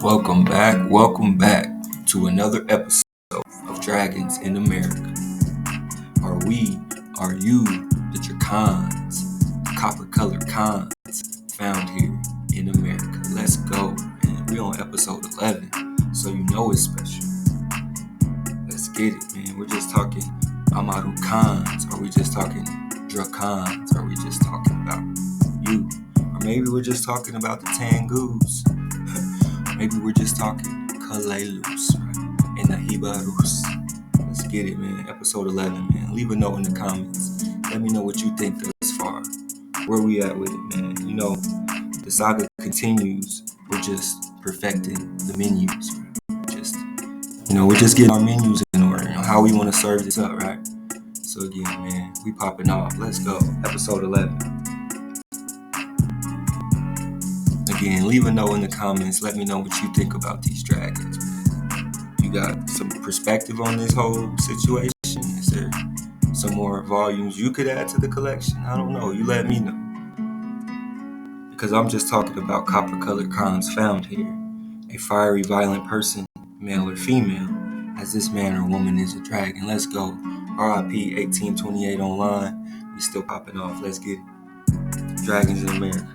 Welcome back to another episode of Dragons in America. Are you, the Dracons, the copper-colored cons found here in America? Let's go, man. We on episode 11, so you know it's special. Let's get it, man. We're just talking Amaru cons. Are we just talking Dracons? Are we just talking about you? Or maybe we're just talking about the Tengus. Maybe we're just talking Kalelus, right? And the Hibarus. Let's get it, man. Episode 11, man. Leave a note in the comments. Let me know what you think thus far. Where we at with it, man. You know, the saga continues. We're just perfecting the menus. Right? We're just getting our menus in order. How we want to serve this up, right? So again, man, we popping off. Let's go. Episode 11. Again, leave a note in the comments. Let me know what you think about these dragons, man. You got some perspective on this whole situation? Is there some more volumes you could add to the collection? I don't know. You let me know. Because I'm just talking about copper-colored cons found here. A fiery, violent person, male or female, as this man or woman is a dragon. Let's go. RIP 1828 online. We still popping off. Let's get it. Dragons in America.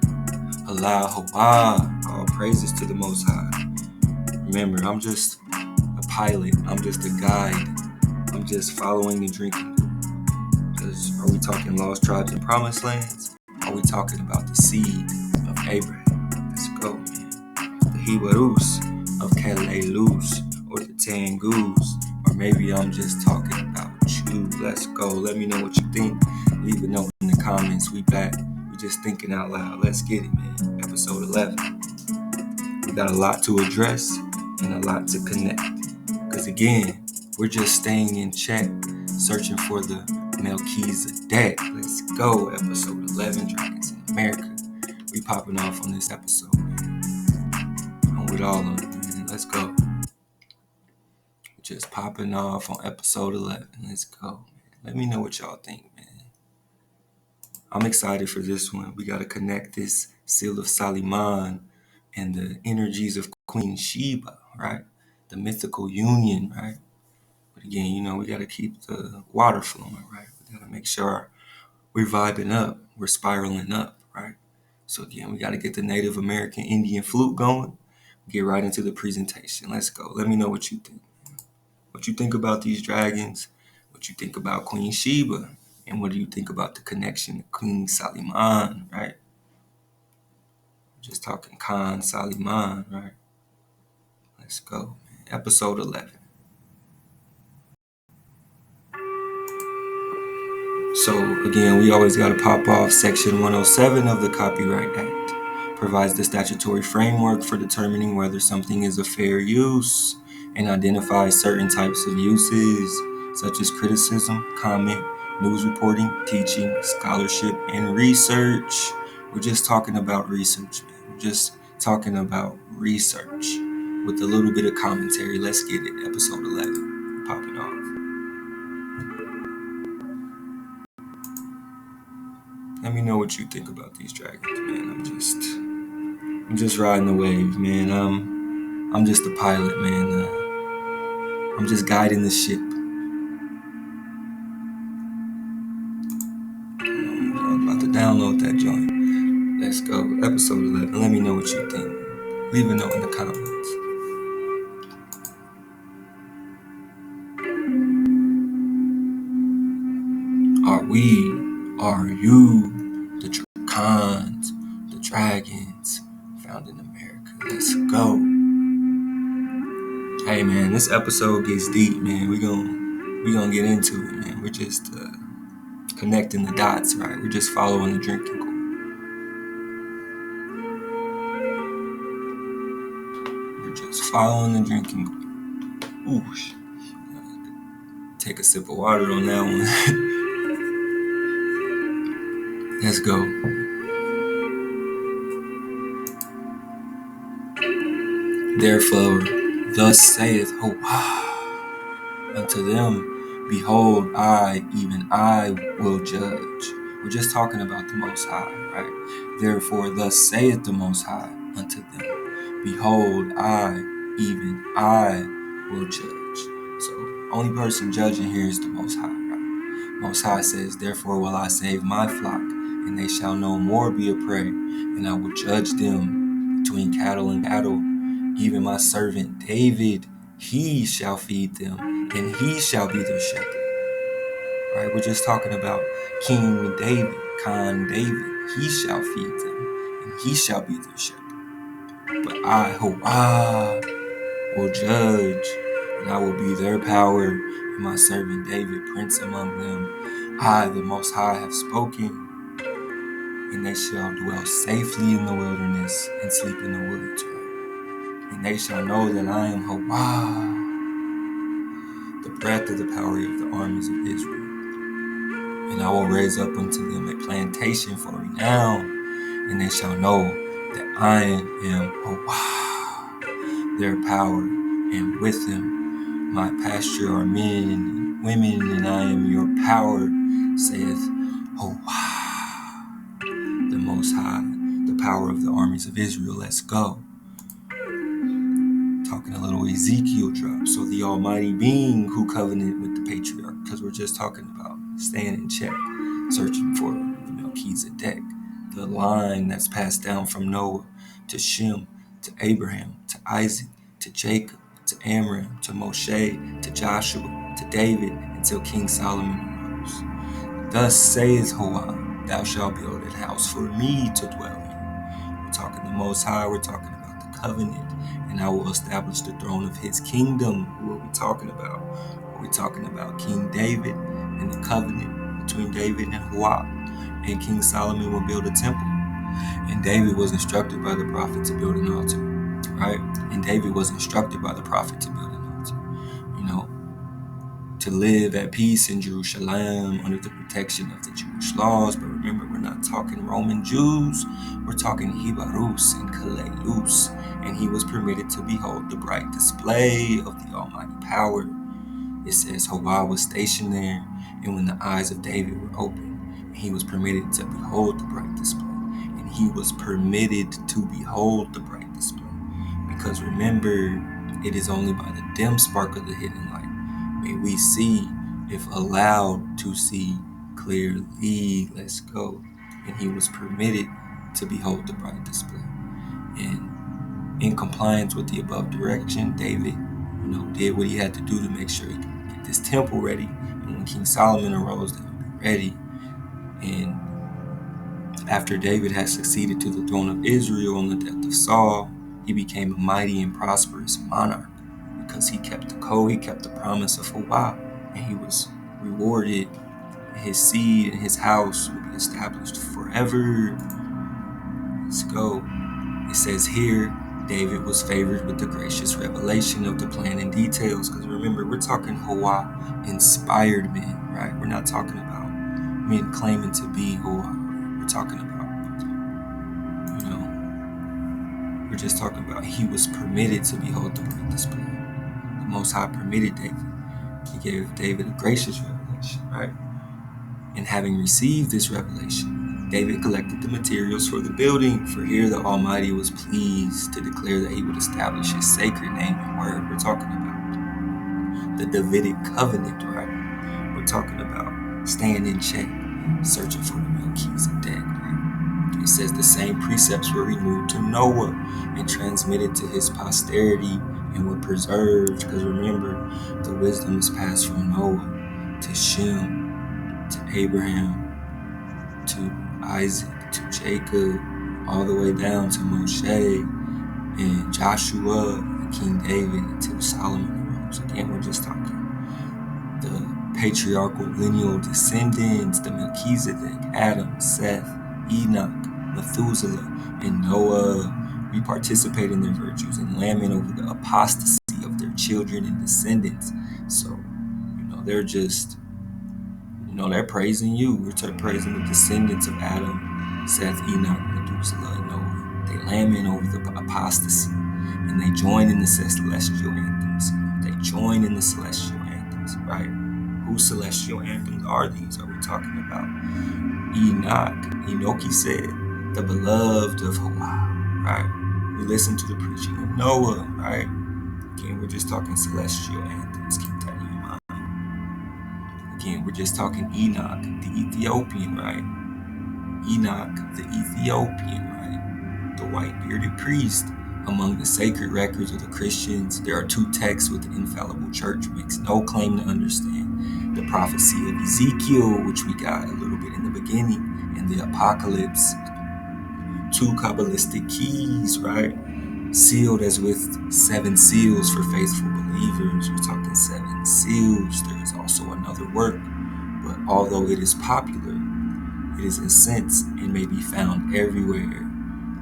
Allah, Hawa, all praises to the Most High. Remember, I'm just a pilot. I'm just a guide. I'm just following and drinking. Because are we talking lost tribes and promised lands? Are we talking about the seed of Abraham? Let's go, man. The Hibarus of Kalelus or the Tengus. Or maybe I'm just talking about you. Let's go. Let me know what you think. Leave a note in the comments. We back. Just thinking out loud. Let's get it, man. Episode 11. We got a lot to address and a lot to connect. Because again, we're just staying in check, searching for the Melchizedek. Let's go. Episode 11, Dragons in America. We popping off on this episode, man. I'm with all of it, man. Let's go. We're just popping off on episode 11. Let's go, man. Let me know what y'all think, man. I'm excited for this one. We got to connect this seal of Saliman and the energies of Queen Sheba, right? The mythical union, right? But again, we got to keep the water flowing, right? We got to make sure we're vibing up, we're spiraling up, right? So again, we got to get the Native American Indian flute going, get right into the presentation. Let's go. Let me know what you think. What you think about these dragons, what you think about Queen Sheba. And what do you think about the connection to Queen Saliman, right? Just talking Khan Saliman, right? Let's go, man. Episode 11. So, again, we always got to pop off Section 107 of the Copyright Act. Provides the statutory framework for determining whether something is a fair use and identifies certain types of uses, such as criticism, comment, news reporting, teaching, scholarship, and research. We're just talking about research, man. We're just talking about research with a little bit of commentary. Let's get it. Episode 11. Popping off. Let me know what you think about these dragons, man. I'm just riding the wave, man. I'm just a pilot, man. I'm just guiding the ship. I'm about to download that joint. Let's go. Episode 11. Let me know what you think. Leave a note in the comments. Are you, the Dracons, the dragons found in America? Let's go. Hey, man, this episode gets deep, man. We gonna get into it, man. We're just connecting the dots, right? We're just following the drinking goal. Following the drinking goal. Ooh, take a sip of water on that one. Let's go. Therefore, thus saith Hoah unto them, behold, even I will judge. We're just talking about the Most High, right? Therefore, thus saith the Most High unto them, Behold, even I, will judge. So, only person judging here is the Most High, right? Most High says, therefore will I save my flock, and they shall no more be a prey, and I will judge them between cattle and cattle. Even my servant David, he shall feed them, and he shall be their shepherd. Right? We're just talking about King David, Khan David. He shall feed them, and he shall be their shepherd. But I, will judge, and I will be their power, and my servant David, prince among them. I, the Most High, have spoken, and they shall dwell safely in the wilderness and sleep in the woods. And they shall know that I am the breath of the power of the armies of Israel. And I will raise up unto them a plantation for renown, and they shall know that I am their power, and with them my pasture are men and women, and I am your power, saith the Most High, the power of the armies of Israel. Let's go. Talking a little Ezekiel drop. So the Almighty Being who covenanted with the patriarch, because we're just talking about staying in check, searching for the Melchizedek, the line that's passed down from Noah to Shem, to Abraham, to Isaac, to Jacob, to Amram, to Moshe, to Joshua, to David, until King Solomon arose. Thus saith Jehovah, thou shalt build a house for me to dwell in. We're talking the Most High, we're talking about the covenant, and I will establish the throne of his kingdom. Who are we talking about? Are we talking about King David and the covenant between David and Jehovah? And King Solomon will build a temple. And David was instructed by the prophet to build an altar, right? And David was instructed by the prophet to build an altar, to live at peace in Jerusalem under the protection of the Jewish laws. But remember, we're not talking Roman Jews, we're talking Hibarus and Kaleus, and he was permitted to behold the bright display of the almighty power. It says Jehovah was stationed there, and when the eyes of David were open, he was permitted to behold the bright display. And he was permitted to behold the bright display. Because remember, it is only by the dim spark of the hidden light may we see, if allowed to see clearly. Let's go. And he was permitted to behold the bright display. And in compliance with the above direction, David, did what he had to do to make sure he could get this temple ready. And when King Solomon arose, they would be ready. And after David had succeeded to the throne of Israel on the death of Saul, he became a mighty and prosperous monarch because he kept the code, he kept the promise of Jehovah, and he was rewarded. His seed and his house will be established forever. Let's go. It says here, David was favored with the gracious revelation of the plan and details. Because remember, we're talking Jehovah inspired men, right? We're not talking about men claiming to be Jehovah. We're talking about, we're just talking about he was permitted to behold the bright display. The Most High permitted David. He gave David a gracious revelation, right? And having received this revelation, David collected the materials for the building, for here the Almighty was pleased to declare that he would establish his sacred name and word. We're talking about the Davidic covenant, right? We're talking about staying in check, searching for the Melchizedek, right? It says the same precepts were renewed to Noah and transmitted to his posterity and were preserved, because remember, the wisdom is passed from Noah to Shem, to Abraham, to Isaac, to Jacob, all the way down to Moshe and Joshua and King David until Solomon arose. Again, we're just talking the patriarchal lineal descendants, the Melchizedek, Adam, Seth, Enoch, Methuselah, and Noah. We participate in their virtues and lament over the apostasy of their children and descendants. So, they're just, they're praising you. We're praising the descendants of Adam, Seth, Enoch, Methuselah, and Noah. They lament over the apostasy, and they join in the celestial anthems. They join in the celestial anthems, right? Whose celestial anthems are these? Are we talking about Enoch? Enoch, he said, the beloved of Jehovah, right? We listen to the preaching of Noah, right? Again, we're just talking celestial anthems. Keep that in your mind. Again, we're just talking Enoch, the Ethiopian, right? Enoch, the Ethiopian, right? The white bearded priest. Among the sacred records of the Christians, there are two texts which the infallible church makes no claim to understand. The prophecy of Ezekiel, which we got a little bit in the beginning, and the Apocalypse. Two Kabbalistic keys, right? Sealed as with 7 seals for faithful believers. We're talking 7 seals. There is also another work, but although it is popular, it is in sense and may be found everywhere.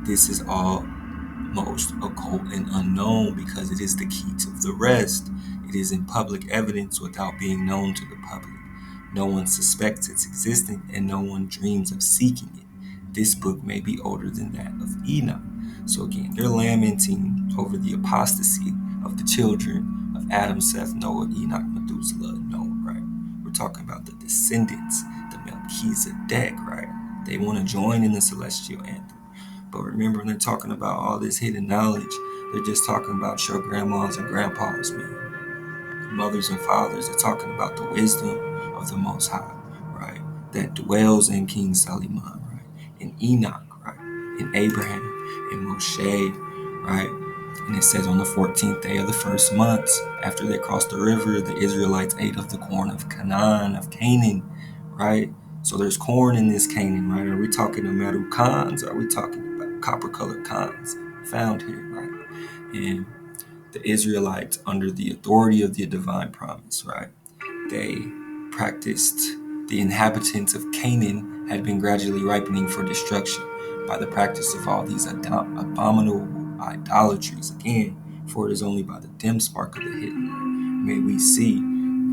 This is all most occult and unknown because it is the key to the rest. It is in public evidence without being known to the public. No one suspects its existence and no one dreams of seeking it. This book may be older than that of Enoch. So again, they're lamenting over the apostasy of the children of Adam, Seth, Noah, Enoch, Methuselah, and Noah, right? We're talking about the descendants, the Melchizedek, right? They want to join in the celestial anthem. But remember, when they're talking about all this hidden knowledge, they're just talking about your grandmas and grandpas, man. Mothers and fathers are talking about the wisdom of the Most High, right? That dwells in King Solomon, right? In Enoch, right? In Abraham, in Moshe, right? And it says on the 14th day of the first month, after they crossed the river, the Israelites ate of the corn of Canaan, right? So there's corn in this Canaan, right? Are we talking about Marukans? Are we talking about copper-colored cons found here, right? And the Israelites, under the authority of the divine promise, right? They practiced, the inhabitants of Canaan had been gradually ripening for destruction by the practice of all these abominable idolatries. Again, for it is only by the dim spark of the hidden may we see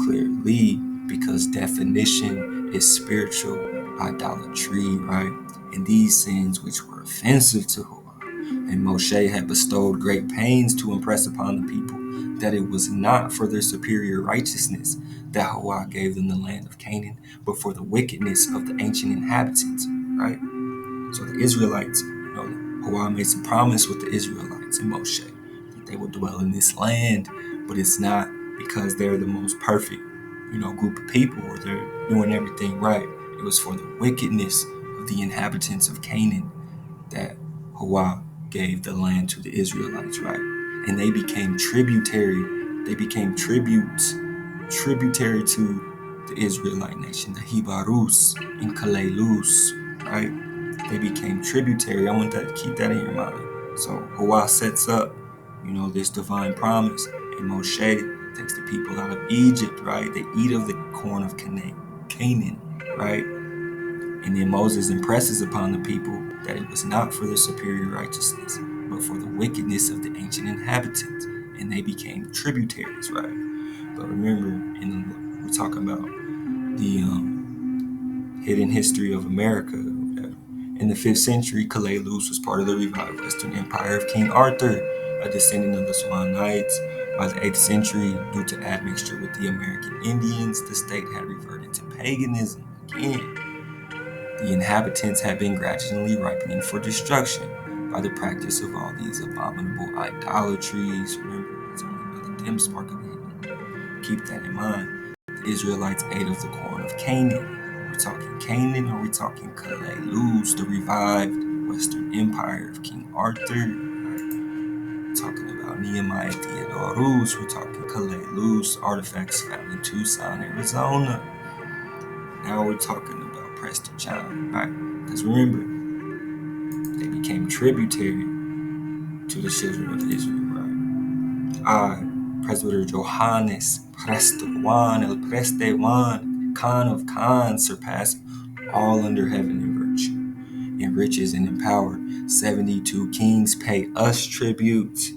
clearly, because definition is spiritual idolatry, right? And these sins which were offensive to Hua, and Moshe had bestowed great pains to impress upon the people that it was not for their superior righteousness that Hua gave them the land of Canaan, but for the wickedness of the ancient inhabitants, right? So the Israelites, Hua made some promise with the Israelites and Moshe that they would dwell in this land, but it's not because they're the most perfect, group of people or they're doing everything right. It was for the wickedness of the inhabitants of Canaan that Hua gave the land to the Israelites, right? And they became tributary. They became tributary to the Israelite nation, the Hibarus and Kalelus, right? They became tributary. I want that to keep that in your mind. So Hua sets up, this divine promise, and Moshe takes the people out of Egypt, right? They eat of the corn of Canaan, right? And then Moses impresses upon the people that it was not for their superior righteousness, but for the wickedness of the ancient inhabitants, and they became tributaries, right? But remember, we're talking about the hidden history of America, or whatever. In the 5th century, Kalelus was part of the revived Western Empire of King Arthur, a descendant of the Swan Knights. By the 8th century, due to admixture with the American Indians, the state had reverted to paganism again. The inhabitants had been gradually ripening for destruction by the practice of all these abominable idolatries. Remember, it's only by the dim spark of the hidden. Keep that in mind. The Israelites ate of the corn of Canaan. We're talking Canaan, or we're talking Kalelus, the revived Western Empire of King Arthur. We're talking about Nehemiah Theodorus. We're talking Kalelus, artifacts found in Tucson, Arizona. Now we're talking about Prester John, right? Because remember, they became tributary to the children of Israel, right? Presbyter Johannes, Prester Juan, El Preste Juan, Khan of Khans, surpassing all under heaven in virtue, in riches and in power. 72 kings pay us tribute.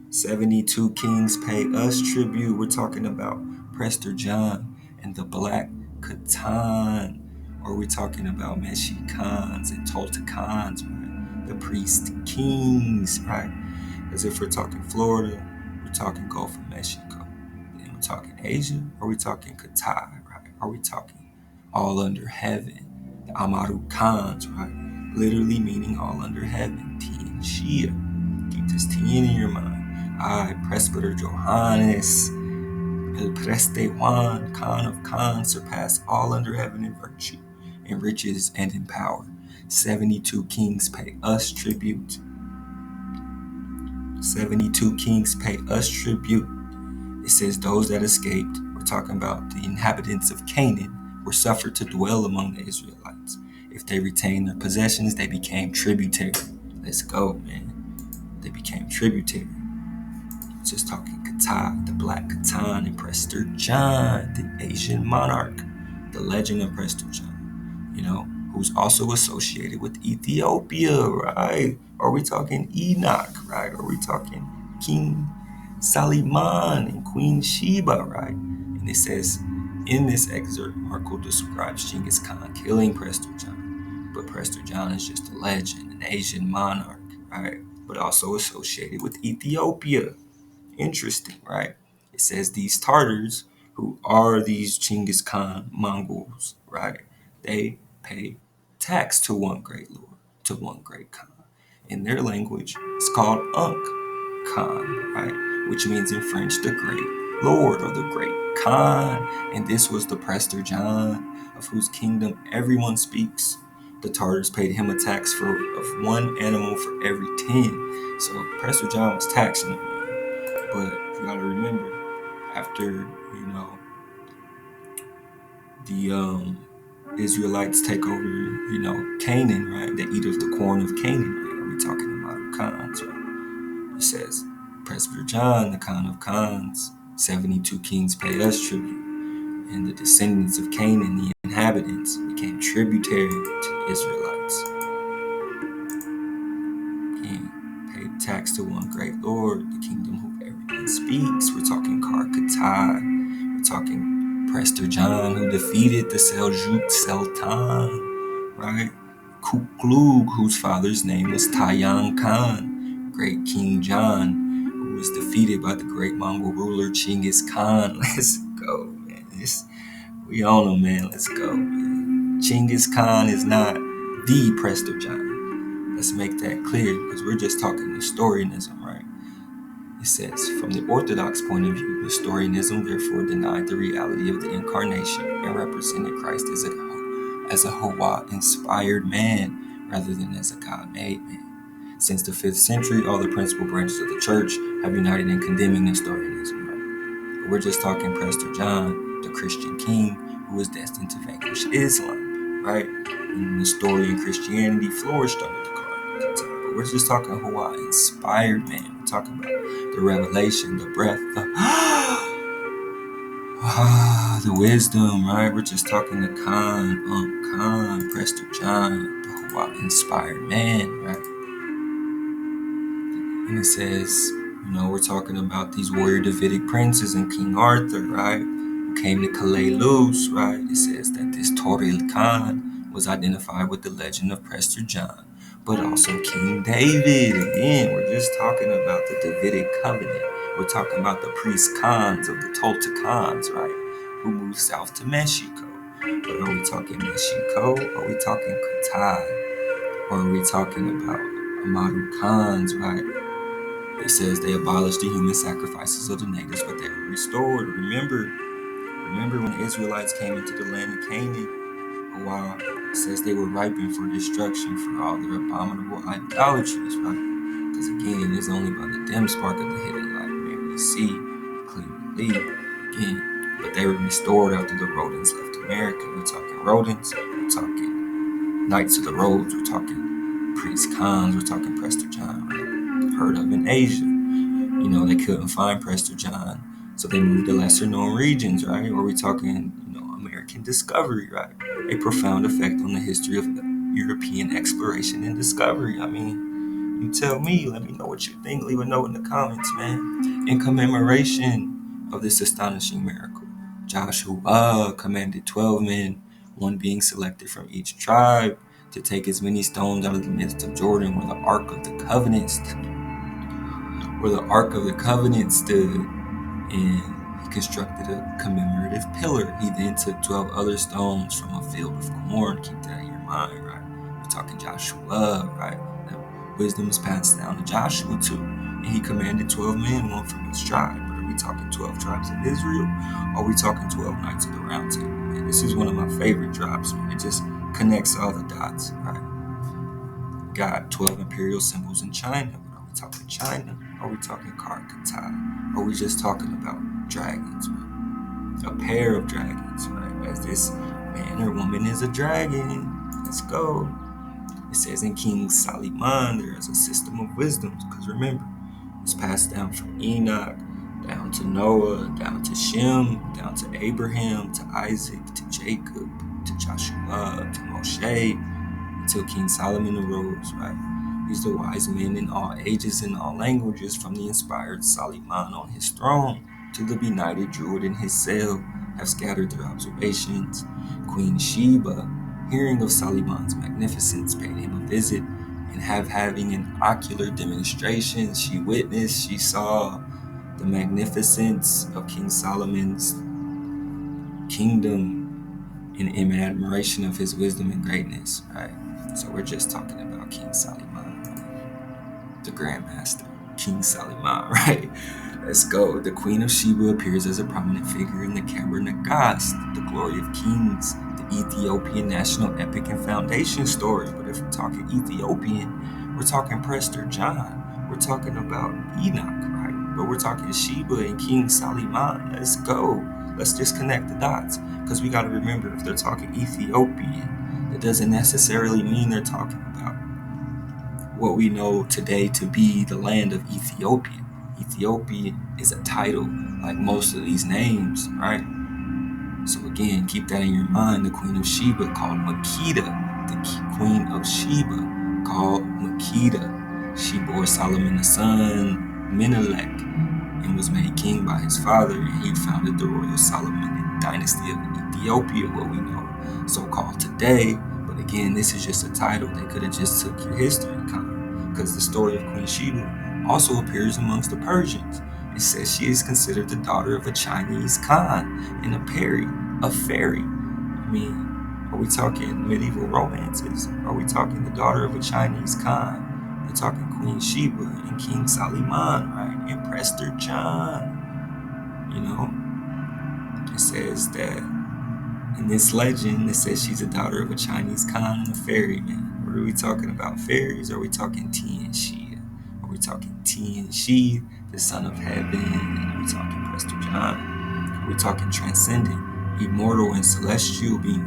72 kings pay us tribute. We're talking about Prester John and the Black Khatan. Or we're talking about Meshikans and Toltekans, right? The priest kings, right? As if we're talking Florida, we're talking Gulf of Mexico. Then we're talking Asia, or we're talking Qatar, right? Are we talking all under heaven? The Amaru Khans, right? Literally meaning all under heaven. T and Shia. Keep this T in your mind. I, Presbyter Johannes, El Preste Juan, Khan of Khans, surpass all under heaven in virtue, in riches, and in power. 72 kings pay us tribute. 72 kings pay us tribute. It says those that escaped, we're talking about the inhabitants of Canaan, were suffered to dwell among the Israelites. If they retained their possessions, they became tributary. Let's go, man. They became tributary. Just talking Kata, the Black Catan, and Prester John, the Asian monarch, the legend of Prester John, who's also associated with Ethiopia, right? Are we talking Enoch, right? Are we talking King Saliman and Queen Sheba, right? And it says in this excerpt, Marco describes Genghis Khan killing Prester John, but Prester John is just a legend, an Asian monarch, right? But also associated with Ethiopia. Interesting, right? It says these Tartars, who are these Genghis Khan Mongols, right? They pay tax to one great lord, to one great Khan. In their language, it's called Unk Khan, right? Which means in French, the great lord or the great Khan. And this was the Prester John, of whose kingdom everyone speaks. The Tartars paid him a tax of one animal for every 10. So Prester John was taxing them. But you gotta remember, after, the Israelites take over, Canaan, right? They eat of the corn of Canaan, right? Are we talking about the Khans, right? It says, Presbyter John, the Khan of Khans, 72 kings pay us tribute. And the descendants of Canaan, the inhabitants, became tributary to the Israelites. King paid tax to one great lord, the kingdom who everyone speaks. We're talking Karkatai. We're talking Prester John, who defeated the Seljuk Sultan, right? Kuklug, whose father's name was Tayan Khan. Great King John, who was defeated by the great Mongol ruler Genghis Khan. Let's go, man. We on them, man. Let's go, man. Genghis Khan is not the Prester John. Let's make that clear, because we're just talking Nestorianism, right? It says, from the Orthodox point of view, Nestorianism therefore denied the reality of the incarnation and represented Christ as a Hawa-inspired man rather than as a God-made man. Since the 5th century, all the principal branches of the church have united in condemning Nestorianism, right? But we're just talking Prester John, the Christian king, who was destined to vanquish Islam, right? And Nestorian Christianity flourished under the but we're just talking Hawa-inspired man. We're talking about the revelation, the breath, the wisdom, right? We're just talking the Khan, Prester John, the Hawa-inspired man, right? And it says, we're talking about these warrior Davidic princes and King Arthur, right? Who came to Calais Luz, right? It says that this Toril Khan was identified with the legend of Prester John, but also King David. Again, we're just talking about the Davidic covenant. We're talking about the priest Khans of the Toltec Khans, right? Who moved south to Mexico. But are we talking Mexico? Are we talking Katai? Or are we talking about Amaru Khans, right? It says they abolished the human sacrifices of the natives, but they were restored. Remember when the Israelites came into the land of Canaan? Wow, it says they were ripened for destruction for all their abominable idolatries, right? Because again, it's only by the dim spark of the hidden light may we see clearly again. But they were restored after the Rodents left America. We're talking Rodents, we're talking Knights of the Rhodes, we're talking Priest Khans, we're talking Prester John, right? Heard of in Asia. They couldn't find Prester John, so they moved to lesser known regions, right? Or we talking, American discovery, right? A profound effect on the history of European exploration and discovery. I mean, you tell me, let me know what you think. Leave a note in the comments, man. In commemoration of this astonishing miracle, Joshua commanded 12 men, one being selected from each tribe, to take as many stones out of the midst of Jordan where the Ark of the Covenant stood, and he constructed a commemorative pillar. He then took 12 other stones from a field of corn. Keep that in your mind, right? We're talking Joshua, right? wisdom was passed down to Joshua too, and he commanded 12 men, one from each tribe. But are we talking 12 tribes of Israel? Or are we talking 12 knights of the round table? Man, this is one of my favorite drops, man. It just connects all the dots, right? Got 12 imperial symbols in China. But are we talking China? Are we talking Karkatai? Are we just talking about dragons, right? A pair of dragons, right? As this man or woman is a dragon. Let's go. It says in King Solomon there is a system of wisdoms, because remember, it's passed down from Enoch, down to Noah, down to Shem, down to Abraham, to Isaac, to Jacob, to Joshua, to Moshe, until King Solomon arose, right? He's the wise men in all ages and all languages, from the inspired Solomon on his throne to the benighted Druid in his cell, have scattered their observations. Queen Sheba, hearing of Solomon's magnificence, paid him a visit, and having an ocular demonstration, she witnessed, she saw the magnificence of King Solomon's kingdom in admiration of his wisdom and greatness, right? So we're just talking about King Solomon, the Grandmaster, King Solomon, right? Let's go. The Queen of Sheba appears as a prominent figure in the Keber Nagast, the Glory of Kings, the Ethiopian national epic and foundation story. But if we're talking Ethiopian, we're talking Prester John. We're talking about Enoch, right? But we're talking Sheba and King Solomon. Let's go. Let's just connect the dots, because we got to remember, if they're talking Ethiopian, that doesn't necessarily mean they're talking about what we know today to be the land of Ethiopia. Ethiopia is a title, like most of these names, right? So again, keep that in your mind. The Queen of Sheba, called Makeda, the Queen of Sheba, called Makeda. She bore Solomon a son, Menelik, and was made king by his father, and he founded the royal Solomonic dynasty of Ethiopia, what we know so-called today. But again, this is just a title. They could have just took your history, because the story of Queen Sheba also appears amongst the Persians. It says she is considered the daughter of a Chinese Khan and a fairy. I mean, are we talking medieval romances? Are we talking the daughter of a Chinese Khan? We're talking Queen Sheba and King Solomon, right? And Prester John. You know, it says that in this legend, it says she's a daughter of a Chinese Khan and a fairy, man. What are we talking about? Fairies? Are we talking Tian Xia? Are we talking Tian Xi, the son of heaven? Are we talking Prester John? Are we talking transcendent, immortal, and celestial being?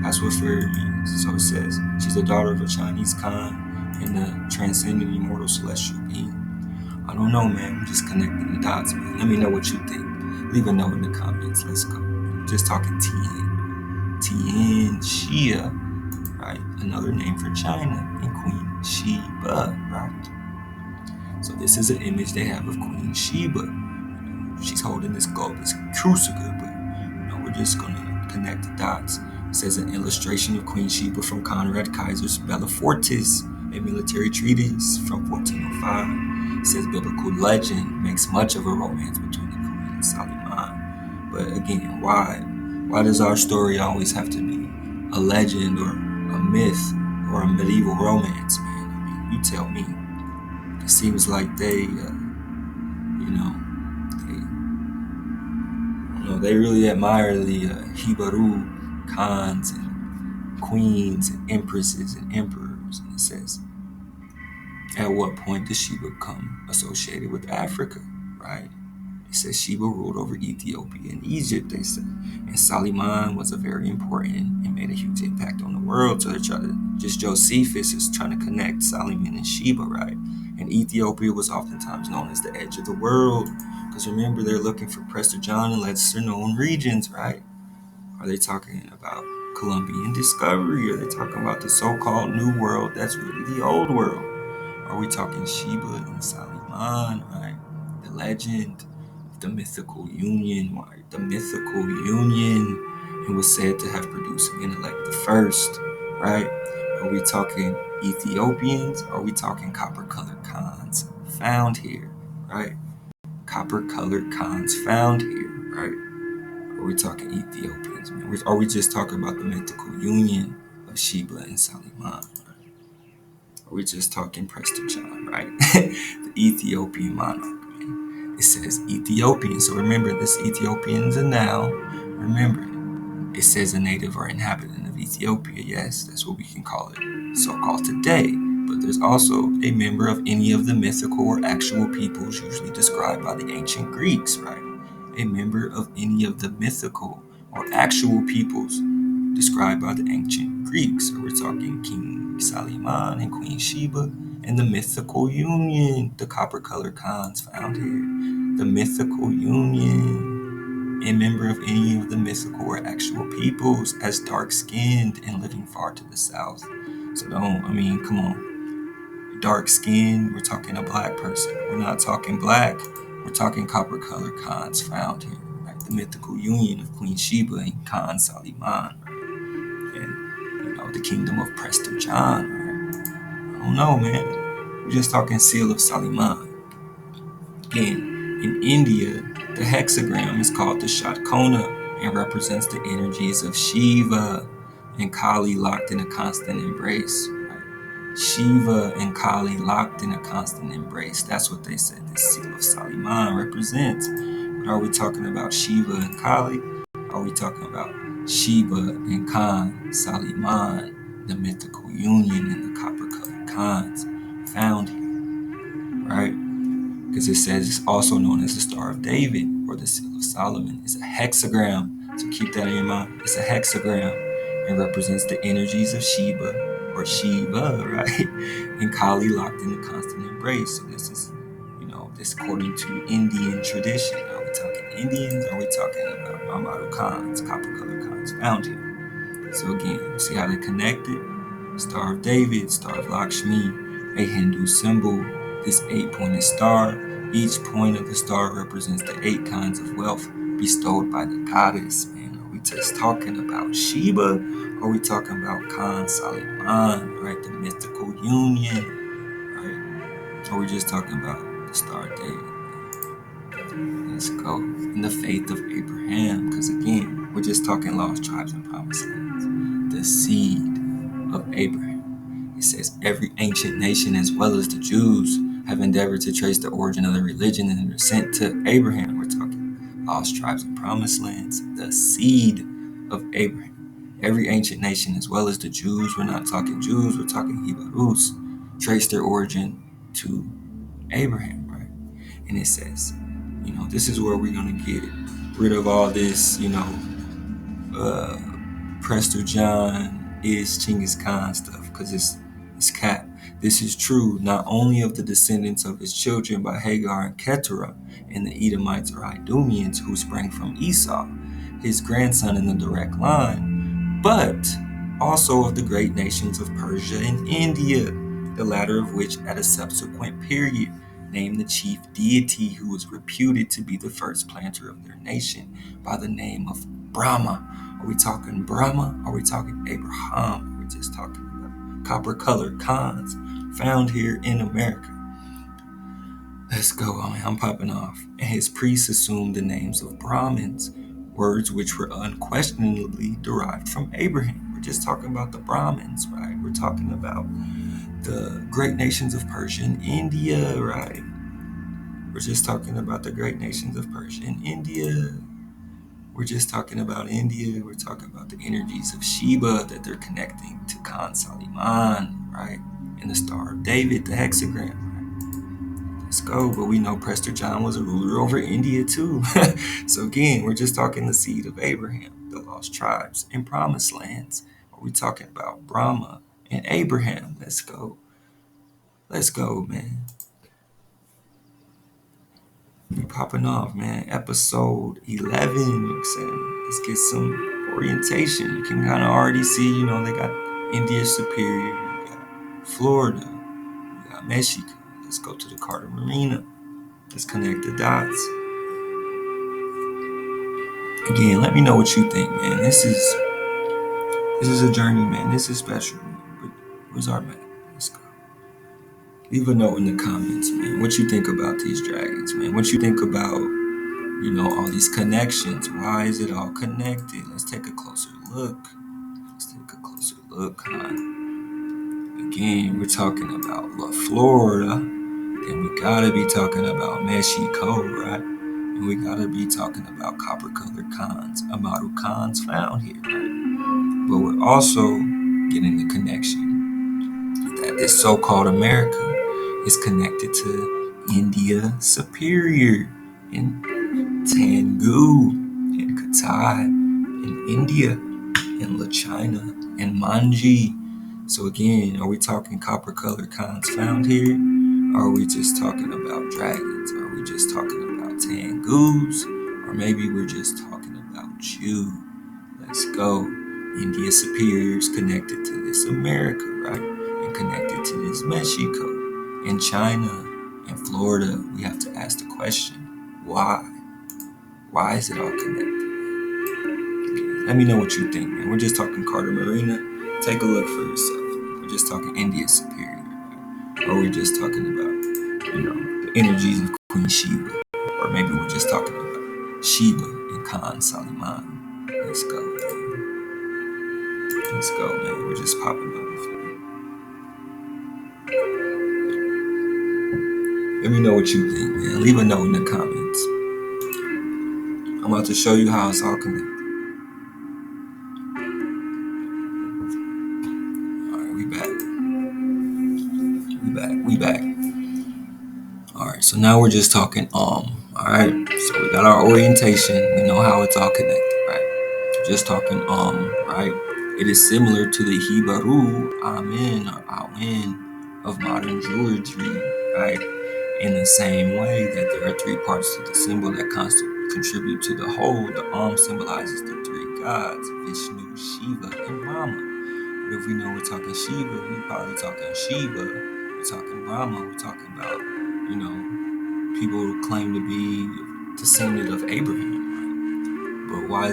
That's what fairy means. So it says she's the daughter of a Chinese Khan and a transcendent, immortal, celestial being. I don't know, man. I'm just connecting the dots, man. Let me know what you think. Leave a note in the comments. Let's go. Just talking Tian Xia, right? Another name for China, and Queen Sheba, right? So this is an image they have of Queen Sheba. She's holding this crucible, but we're just gonna connect the dots. It says an illustration of Queen Sheba from Conrad Kaiser's Bella Fortis, a military treatise from 1405. It says biblical legend makes much of a romance between the Queen and Solomon. But again, why does our story always have to be a legend or a myth or a medieval romance, man? I mean, you tell me. It seems like they really admire the Hebrew Khans and queens and empresses and emperors. And it says, at what point does Sheba become associated with Africa, right? It says Sheba ruled over Ethiopia and Egypt, they say. And Solomon was a very important and made a huge impact on the world. So they're trying to, just Josephus is trying to connect Solomon and Sheba, right? And Ethiopia was oftentimes known as the edge of the world. Because remember, they're looking for Prester John and lesser known regions, right? Are they talking about Columbian discovery? Are they talking about the so-called New World that's really the Old World? Are we talking Sheba and Solomon, right? The legend, the mythical union, right? The mythical union, and was said to have produced Menelik the First, right? Are we talking Ethiopians? Are we talking copper-colored Khans found here, right? Copper-colored Khans found here, right? Are we talking Ethiopians, man? Are we just talking about the mythical union of Sheba and Solomon? Or we just talking Prester John, right? The Ethiopian monarch. It says Ethiopian. So remember, this Ethiopian is a noun. Remember, it says a native or inhabitant of Ethiopia. Yes, that's what we can call it, so-called today. But there's also a member of any of the mythical or actual peoples usually described by the ancient Greeks, right? A member of any of the mythical or actual peoples described by the ancient Greeks. So we're talking King Saliman and Queen Sheba and the mythical union, the copper-colored Khans found here. The mythical union, a member of any of the mythical or actual peoples, as dark-skinned and living far to the south. So come on. Dark-skinned, we're talking a black person. We're not talking black, we're talking copper-colored Khans found here. Right? The mythical union of Queen Sheba and Khan Saliman. And the kingdom of Prester John. Right? I don't know, man. We're just talking seal of Saliman. Again, in India, the hexagram is called the Shatkona and represents the energies of Shiva and Kali locked in a constant embrace. Right? Shiva and Kali locked in a constant embrace. That's what they said this seal of Saliman represents. But are we talking about Shiva and Kali? Are we talking about Sheba and Khan, Saliman, the mythical union and the copper-colored Khans found here, right? Because it says it's also known as the Star of David or the Seal of Solomon. It's a hexagram, so keep that in your mind. It's a hexagram and represents the energies of Sheba or Shiva, right? And Kali locked in a constant embrace. So this is, this according to Indian tradition. Are we talking Indians? Or are we talking about Amaru Khans, copper-colored Khans found here? So again, see how they connected? Star of David, Star of Lakshmi, a Hindu symbol. This 8-pointed star, each point of the star represents the 8 kinds of wealth bestowed by the goddess. Man, are we just talking about Sheba? Or are we talking about Khan Saliman, right? The mythical union, right? Or are we just talking about the Star of David? Let's go. In the faith of Abraham, because again, we're just talking lost tribes and promised lands. The seed of Abraham. It says every ancient nation as well as the Jews have endeavored to trace the origin of the religion and descent to Abraham. We're talking lost tribes and promised lands. The seed of Abraham. Every ancient nation as well as the Jews. We're not talking Jews, we're talking Hebrews. Trace their origin to Abraham, right? And it says, this is where we're going to get rid of all this, Prester John is Genghis Khan stuff, because it's cap. This is true not only of the descendants of his children by Hagar and Keturah and the Edomites or Idumeans who sprang from Esau, his grandson in the direct line, but also of the great nations of Persia and India, the latter of which at a subsequent period named the chief deity who was reputed to be the first planter of their nation by the name of Brahma. Are we talking Brahma? Are we talking Abraham? Are we just talking about copper-colored Khans found here in America? Let's go. I'm popping off. And his priests assumed the names of Brahmins, words which were unquestionably derived from Abraham. We're just talking about the Brahmins, right? We're talking about the great nations of Persia and India, right? We're just talking about the great nations of Persia and India. We're just talking about India. We're talking about the energies of Sheba that they're connecting to Khan Saliman, right? And the Star of David, the hexagram, right? Let's go. But we know Prester John was a ruler over India too. So again, we're just talking the seed of Abraham, the lost tribes and promised lands. Are we talking about Brahma and Abraham? Let's go. Let's go, man. We popping off, man. Episode 11. Let's get some orientation. You can kind of already see, they got India Superior, you got Florida, you got Mexico. Let's go to the Carter Marina. Let's connect the dots. Again, let me know what you think, man. This is a journey, man. This is special. But where's our map? Let's go. Leave a note in the comments, man. What you think about these dragons, man? What you think about all these connections? Why is it all connected? Let's take a closer look. Huh? Again, we're talking about La Florida. Then we gotta be talking about Mexico, right? And we gotta be talking about copper-colored cons, Amaru cons found here, right? But we're also getting the connection that this so-called America is connected to India Superior in Tengu, in Katai, in India, in La China, and Manji. So again, are we talking copper-colored cons found here? Or are we just talking about dragons? Are we just talking about Tengus? Or maybe we're just talking about you. Let's go. India Superior is connected to this America, right? And connected to this Mexico and China and Florida. We have to ask the question, why? Why is it all connected? Let me know what you think, man. We're just talking Carter Marina. Take a look for yourself. We're just talking India Superior. Or we're just talking about, the energies of Queen Sheba. Or maybe we're just talking about Sheba and Khan Saliman. Let's go, man. Let's go, man. We're just popping off. Let me know what you think, man. Leave a note in the comments. I'm about to show you how it's all connected. Alright, we back. Alright, so now we're just talking Alright, so we got our orientation. We know how it's all connected, right? Just talking right? It is similar to the Hebrew Amen or Awen of modern Jewry, right? In the same way that there are three parts to the symbol that contribute to the whole, the symbolizes the three gods, Vishnu, Shiva, and Brahma. But if we know we're talking Shiva, we're probably talking Shiva, we're talking Brahma, we're talking about, people who claim to be descendant of Abraham, right? But why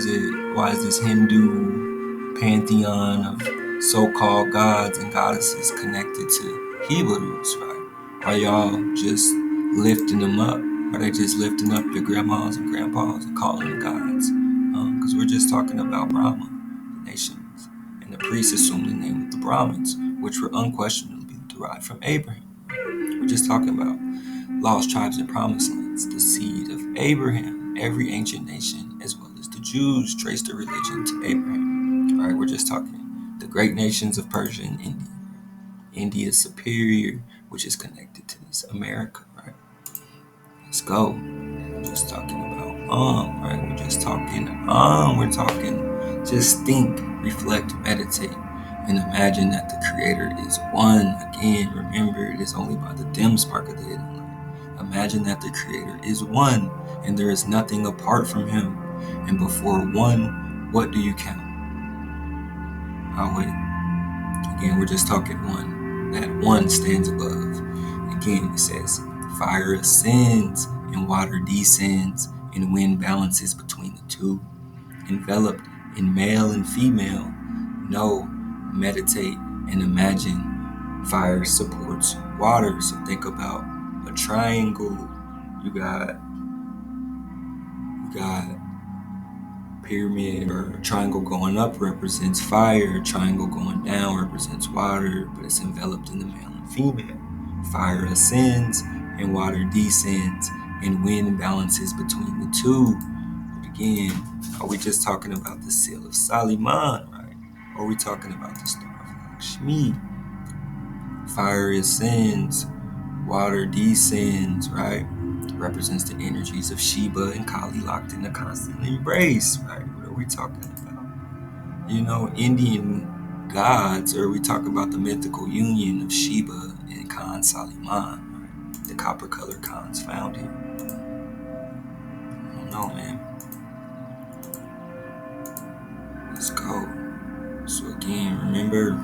is this Hindu pantheon of so-called gods and goddesses connected to Hebrews, right? Are y'all just lifting them up? Are they just lifting up your grandmas and grandpas and calling them gods? Because we're just talking about Brahma, the nations, and the priests assumed the name of the Brahmins, which were unquestionably derived from Abraham. We're just talking about lost tribes and promised lands, the seed of Abraham. Every ancient nation, as well as the Jews, traced their religion to Abraham. All right, we're just talking the great nations of Persia and India. India Superior, which is connected to this America, right? Let's go. We're just talking about right? We're just talking we're talking just think, reflect, meditate, and imagine that the Creator is one. Again, remember, it is only by the dim spark of the hidden light. Imagine that the Creator is one, and there is nothing apart from Him. And before one, what do you count? I'll wait. Again, we're just talking one. That one stands above. Again, it says, fire ascends and water descends, and wind balances between the two. Enveloped in male and female, know, meditate, and imagine. Fire supports water. So think about a triangle. You got pyramid, or a triangle going up represents fire, a triangle going down represents water, but it's enveloped in the male and female. Fire ascends and water descends, and wind balances between the two. But again, are we just talking about the seal of Saliman, right? Or are we talking about the star of Lakshmi? Fire ascends, water descends, right? Represents the energies of Sheba and Kali locked in a constant embrace, right? What are we talking about? Indian gods, or we talk about the mythical union of Sheba and Khan Saliman, right? The copper-colored Khans found here. I don't know, man. Let's go. So again, remember,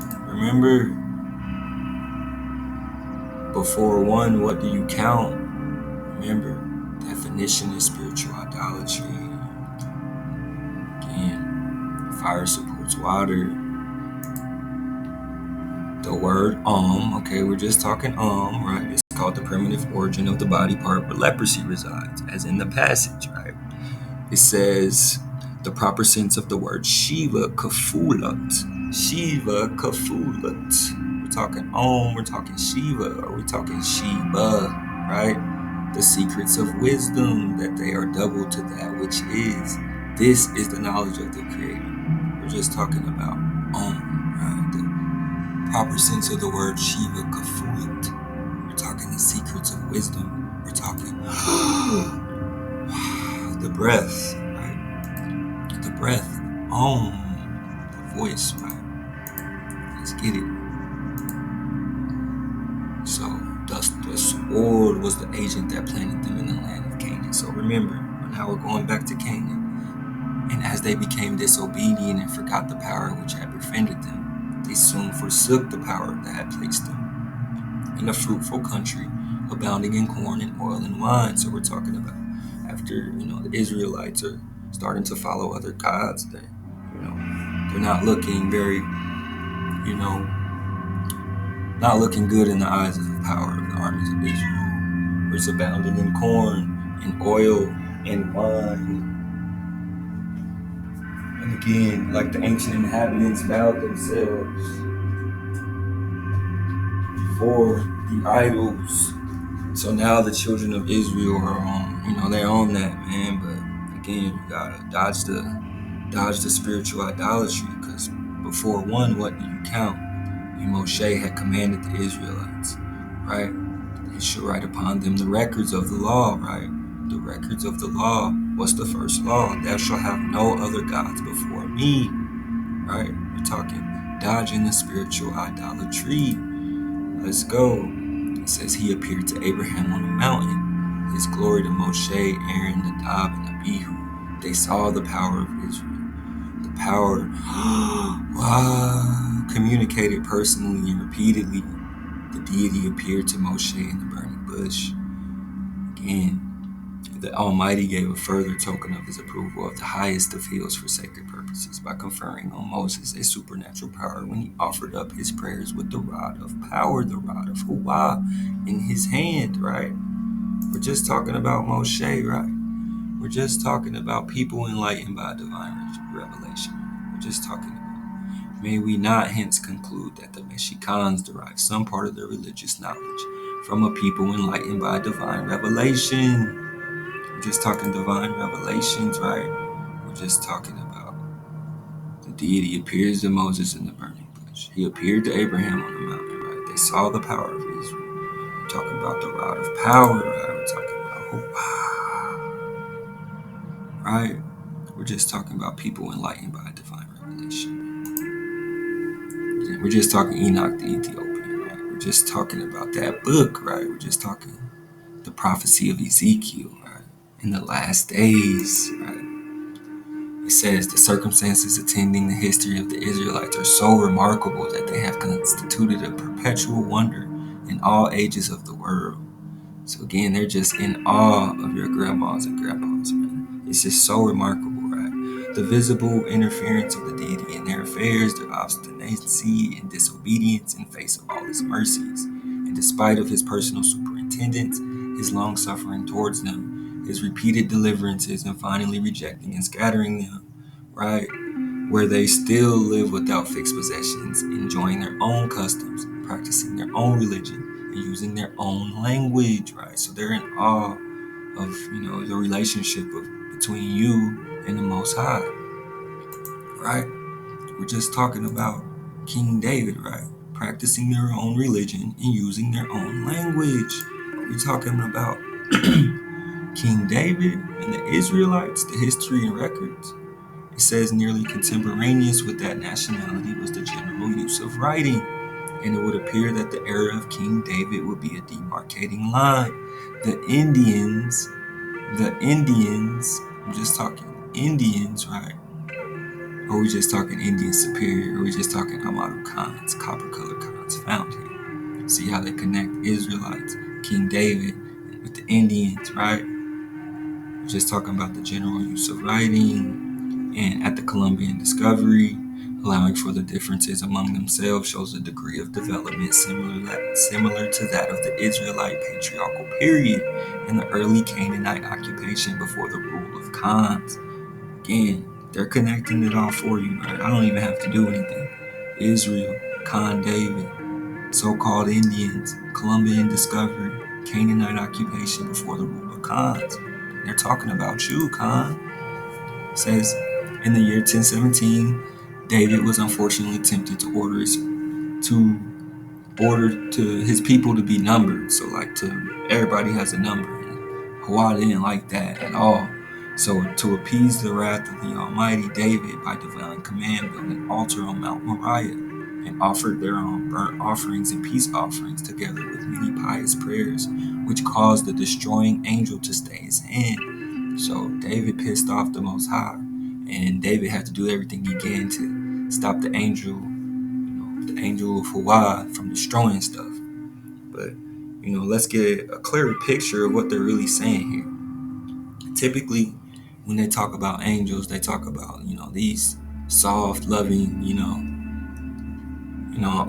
before one, what do you count? Remember, definition is spiritual idolatry. Again, fire supports water. The word okay, we're just talking right? It's called the primitive origin of the body part where leprosy resides, as in the passage, right? It says the proper sense of the word Shiva Kafulat. Shiva Kafulat. We're talking Om, we're talking Shiva, or we're talking Sheba, right? The secrets of wisdom, that they are double to that which is. This is the knowledge of the Creator. We're just talking about Om, right? The proper sense of the word Shiva, Kafut. We're talking the secrets of wisdom. We're talking the breath, right? The breath, Om, the voice, right? Let's get it. So the sword was the agent that planted them in the land of Canaan. So remember, now we're going back to Canaan. And as they became disobedient and forgot the power which had befriended them, they soon forsook the power that had placed them in a fruitful country, abounding in corn and oil and wine. So we're talking about after, the Israelites are starting to follow other gods, they're not looking very, not looking good in the eyes of the power of the armies of Israel. Where it's abounding in corn and oil and wine. And again, like the ancient inhabitants bowed themselves before the idols. So now the children of Israel are on, they're on that, man. But again, you gotta dodge the spiritual idolatry, because before one, what do you count? And Moshe had commanded the Israelites, right? They should write upon them the records of the law, right? The records of the law. What's the first law? Thou shalt have no other gods before me, right? We're talking dodging the spiritual idolatry. Let's go. It says he appeared to Abraham on a mountain. His glory to Moshe, Aaron, Nadab, and Abihu. They saw the power of Israel. The power, communicated personally and repeatedly. The deity appeared to Moshe in the burning bush. Again, the Almighty gave a further token of his approval of the highest of hills for sacred purposes by conferring on Moses a supernatural power when he offered up his prayers with the rod of power, the rod of Huwa, in his hand, right? We're just talking about Moshe, right? We're just talking about people enlightened by divine revelation. We're just talking about. May we not hence conclude that the Mexicans derive some part of their religious knowledge from a people enlightened by divine revelation. We're just talking divine revelations, right? We're just talking about the deity appears to Moses in the burning bush. He appeared to Abraham on the mountain, right? They saw the power of Israel. We're talking about the rod of power, right? We're talking about right? We're just talking about people enlightened by divine revelation. We're just talking Enoch the Ethiopian, right? We're just talking about that book, right? We're just talking the prophecy of Ezekiel, right? In the last days, right? It says the circumstances attending the history of the Israelites are so remarkable that they have constituted a perpetual wonder in all ages of the world. So again, they're just in awe of your grandmas and grandpas, man. It's just so remarkable, right? The visible interference of the deity in their affairs, their obstinacy and disobedience in face of all his mercies, and despite of his personal superintendence, his long suffering towards them, his repeated deliverances, and finally rejecting and scattering them, right? Where they still live without fixed possessions, enjoying their own customs, practicing their own religion, and using their own language, right? So they're in awe of, the relationship between you and the Most High, right? We're just talking about King David, right? Practicing their own religion and using their own language. We're talking about King David and the Israelites, the history and records. It says nearly contemporaneous with that nationality was the general use of writing, and it would appear that the era of King David would be a demarcating line. The Indians, I'm just talking Indians, right? Or are we just talking Indian superior? Or are we just talking Amadu Khans, copper colored Khans found here? See how they connect Israelites, King David, with the Indians, right? We're just talking about the general use of writing. And at the Columbian discovery, allowing for the differences among themselves shows a degree of development similar to that of the Israelite patriarchal period and the early Canaanite occupation before the rule of Khans. Again, they're connecting it all for you, right? I don't even have to do anything. Israel, Khan David, so-called Indians, Columbian discovery, Canaanite occupation before the rule of Khans. They're talking about you, Khan. It says, in the year 1017, David was unfortunately tempted to order to his people to be numbered. So like to everybody has a number. And Hawa didn't like that at all. So to appease the wrath of the Almighty, David, by divine command, built an altar on Mount Moriah and offered their own burnt offerings and peace offerings together with many pious prayers, which caused the destroying angel to stay his hand. So David pissed off the Most High, and David had to do everything he can to stop the angel, the angel of Hawa, from destroying stuff. But let's get a clearer picture of what they're really saying here. Typically, when they talk about angels, they talk about these soft, loving,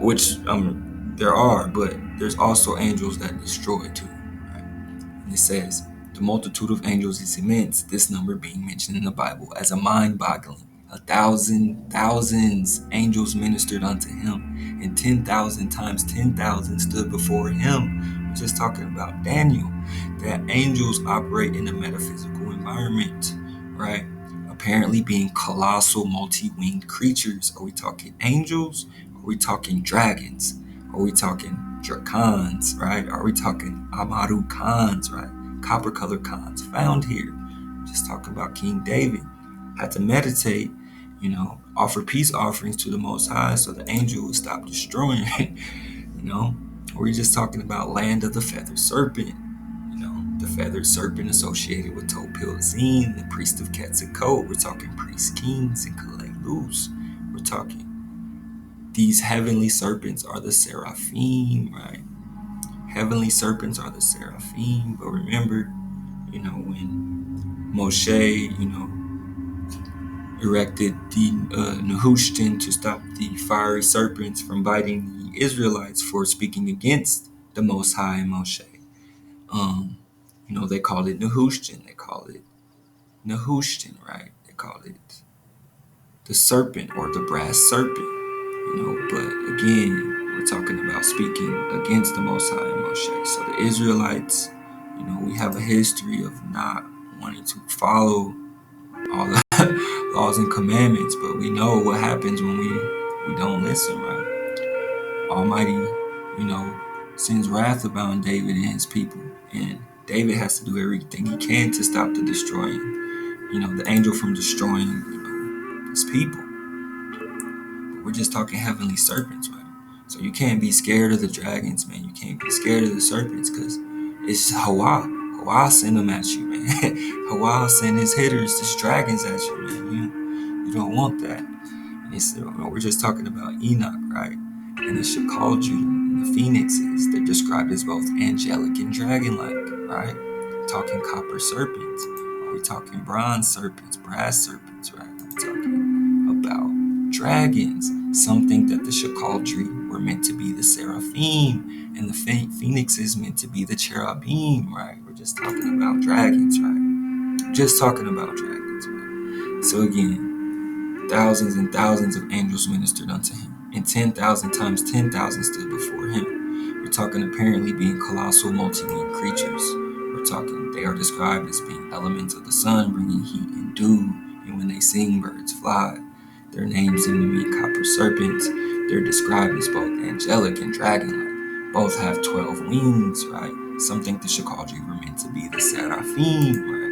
which there are, but there's also angels that destroy too. Right? And it says, the multitude of angels is immense, this number being mentioned in the Bible as a mind-boggling. 1,000 thousands angels ministered unto him, and 10,000 times 10,000 stood before him. We're just talking about Daniel, that angels operate in a metaphysical environment, right? Apparently being colossal multi-winged creatures. Are we talking angels? Are we talking dragons? Are we talking dracons, right? Are we talking Amaru Khans, right? Copper colored Khans found here. Just talking about King David. Had to meditate, offer peace offerings to the Most High so the angel would stop destroying it, Or we just talking about land of the feathered serpent, the feathered serpent associated with Topil-Zin, the priest of Quetzalcoatl. We're talking priest kings and Kalei-Luz. We're talking these heavenly serpents are the seraphim, right? Heavenly serpents are the seraphim. But remember, when Moshe, erected the Nehushtan to stop the fiery serpents from biting the Israelites for speaking against the Most High and Moshe. They called it Nehushtan. They called it Nehushtan, right? They called it the serpent or the brass serpent. But again, we're talking about speaking against the Most High and Moshe. So the Israelites, we have a history of not wanting to follow all the laws and commandments, but we know what happens when we don't listen, right? Almighty, sends wrath upon David and his people, and David has to do everything he can to stop the destroying, the angel from destroying, his people. We're just talking heavenly serpents, right? So you can't be scared of the dragons, man. You can't be scared of the serpents because it's Hawa. Hawa send them at you, man. Hawa send his hitters, his dragons at you, man. You don't want that. And we're just talking about Enoch, right? And the Shakaldri and the phoenixes. They're described as both angelic and dragon-like, right? We're talking copper serpents. Are we talking bronze serpents, brass serpents, right? Are we talking about dragons? Some think that the Shakaldri were meant to be the seraphim, and the phoenixes meant to be the cherubim, right? We're just talking about dragons, right? Just talking about dragons, right? So again, thousands and thousands of angels ministered unto him, and 10,000 times 10,000 stood before him. We're talking apparently being colossal multi-winged creatures. We're talking they are described as being elements of the sun, bringing heat and dew, and when they sing, birds fly. Their names seem to mean copper serpents. They're described as both angelic and dragon-like. Both have 12 wings, right? Some think the Shakaldri were meant to be the seraphim, right?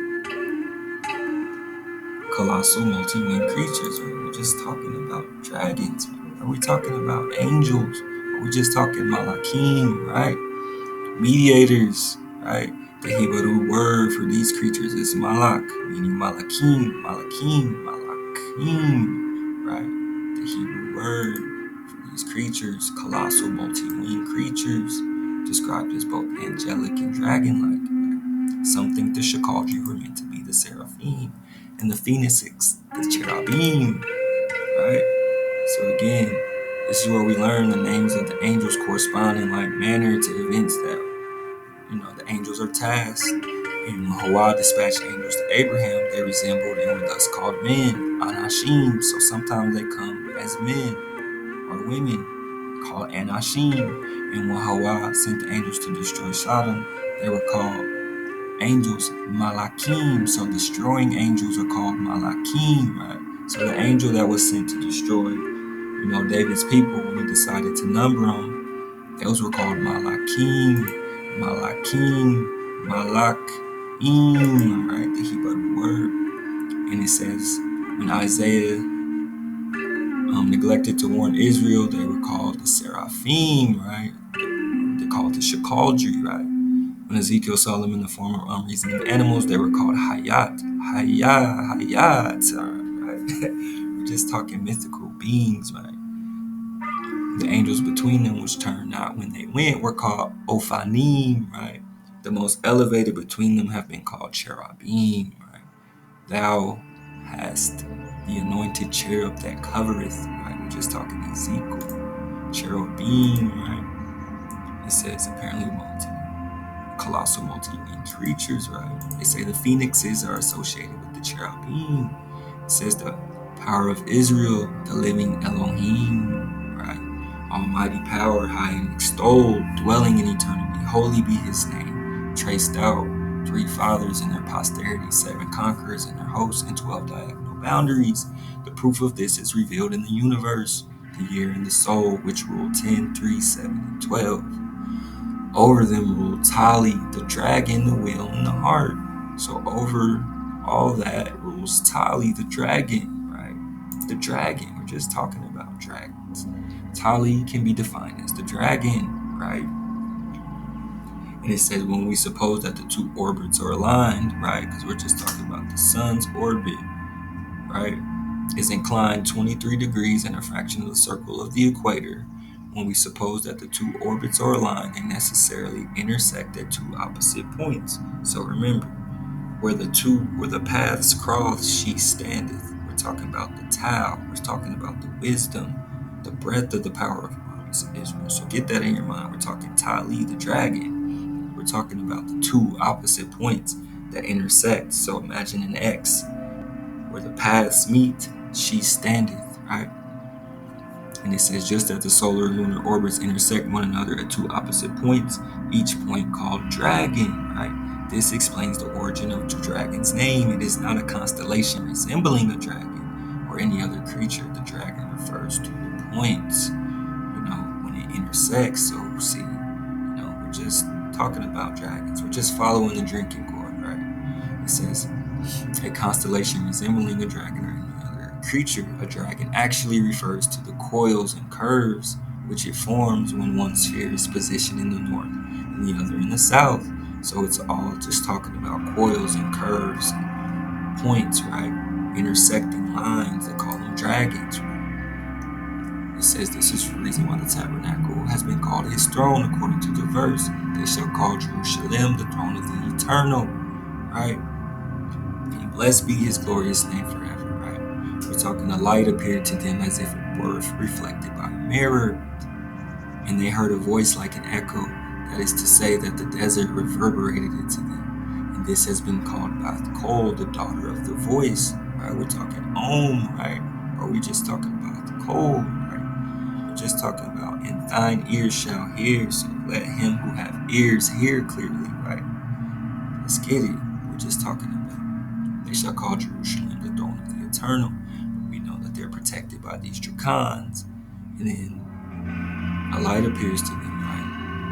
Colossal multi-winged creatures. Are we just talking about dragons? Are we talking about angels? Are we just talking malakim, right? Mediators, right? The Hebrew word for these creatures is malak, meaning malakim, right? The Hebrew word for these creatures, colossal multi-winged creatures, described as both angelic and dragon-like. Right? Some think the Shakaldri were meant to be the seraphim, and the phoenixes, the cherubim, right? So again, this is where we learn the names of the angels correspond in like manner to events that, the angels are tasked. And when Hawa dispatched angels to Abraham, they resembled and were thus called men, Anashim. So sometimes they come as men or women, called Anashim. And when Hawa sent the angels to destroy Sodom, they were called angels Malakim. So destroying angels are called Malakim, right? So the angel that was sent to destroy, David's people, when he decided to number them, those were called Malakim, Malakim, right? The Hebrew word. And it says, when Isaiah neglected to warn Israel, they were called the Seraphim, right? They called the Shekaldri, right? When Ezekiel saw them in the form of unreasoning animals, they were called Hayat, right? We're just talking mythical beings, right? The angels between them, which turned not when they went, were called Ophanim, right? The most elevated between them have been called Cherubim, right? Thou hast the anointed cherub that covereth, right? We're just talking Ezekiel. Cherubim, right? It says apparently colossal multi-winged creatures, right? They say the phoenixes are associated with the cherubim. It says the power of Israel, the living Elohim, right? Almighty power, high and extolled, dwelling in eternity. Holy be his name. Traced out 3 fathers and their posterity, 7 conquerors and their hosts, and 12 diagonal boundaries. The proof of this is revealed in the universe, the year and the soul, which rule 10, 3, 7, and 12. Over them ruled Tali, the dragon, the wheel, and the heart. So over all that rules Tali, the dragon, right? The dragon, we're just talking about dragons. Tali can be defined as the dragon, right? And it says when we suppose that the 2 orbits are aligned, right? Because we're just talking about the sun's orbit, right? Is inclined 23 degrees and a fraction of the circle of the equator. When we suppose that the 2 orbits are aligned, they necessarily intersect at 2 opposite points. So remember, where the paths cross, she standeth. We're talking about the Tao. We're talking about the wisdom, the breadth of the power of armies of Israel. So get that in your mind. We're talking Tali, the dragon. We're talking about the 2 opposite points that intersect. So imagine an X. Where the paths meet, she standeth, right? And it says, just as the solar and lunar orbits intersect one another at 2 opposite points, each point called dragon, right? This explains the origin of the dragon's name. It is not a constellation resembling a dragon or any other creature. The dragon refers to the points, when it intersects. So see, we're just talking about dragons. We're just following the drinking gourd, right? It says, a constellation resembling a dragon or any other creature. A dragon actually refers to the coils and curves which it forms when one sphere is positioned in the north and the other in the south. So it's all just talking about coils and curves, points, right? Intersecting lines. They call them dragons. Right? It says this is the reason why the tabernacle has been called his throne, according to the verse. They shall call Jerusalem the throne of the eternal, right? Blessed be his glorious name forever, right? We're talking the light appeared to them as if it were reflected by a mirror. And they heard a voice like an echo. That is to say that the desert reverberated it to them. And this has been called Bath Kol, the daughter of the voice, right? We're talking Om, right? Or we just talking about the Kol, right? We're just talking about, and thine ears shall hear. So let him who have ears hear clearly, right? Let's get it. We're just talking about. They shall call Jerusalem the throne of the eternal. But we know that they're protected by these dracons. And then a light appears to them, right?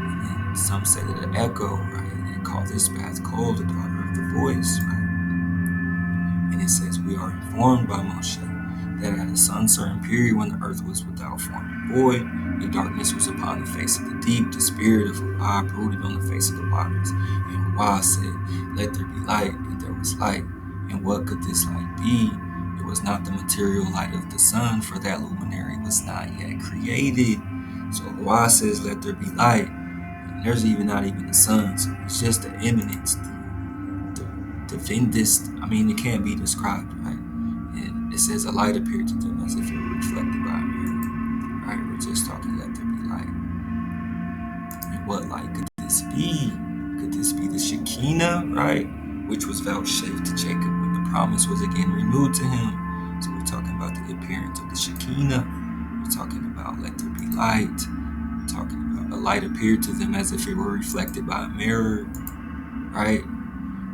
And then some say that an echo, right? And they call this Bath Kol, the daughter of the voice, right? And it says, we are informed by Moshe that at a uncertain period when the earth was without form and void, the darkness was upon the face of the deep, the spirit of Ra brooded on the face of the waters. And Ra said, let there be light, and there was light. And what could this light be? It was not the material light of the sun, for that luminary was not yet created. So Ra says, let there be light. And there's not even the sun. So it's just the eminence, the vindest. It can't be described, right? And it says a light appeared to them as if it were reflected by a mirror. Right? We're just talking, let there be light. And what light could this be? Could this be the Shekinah, right? Which was vouchsafed to Jacob when the promise was again renewed to him. So we're talking about the appearance of the Shekinah. We're talking about let there be light. talking about a light appeared to them as if it were reflected by a mirror, right?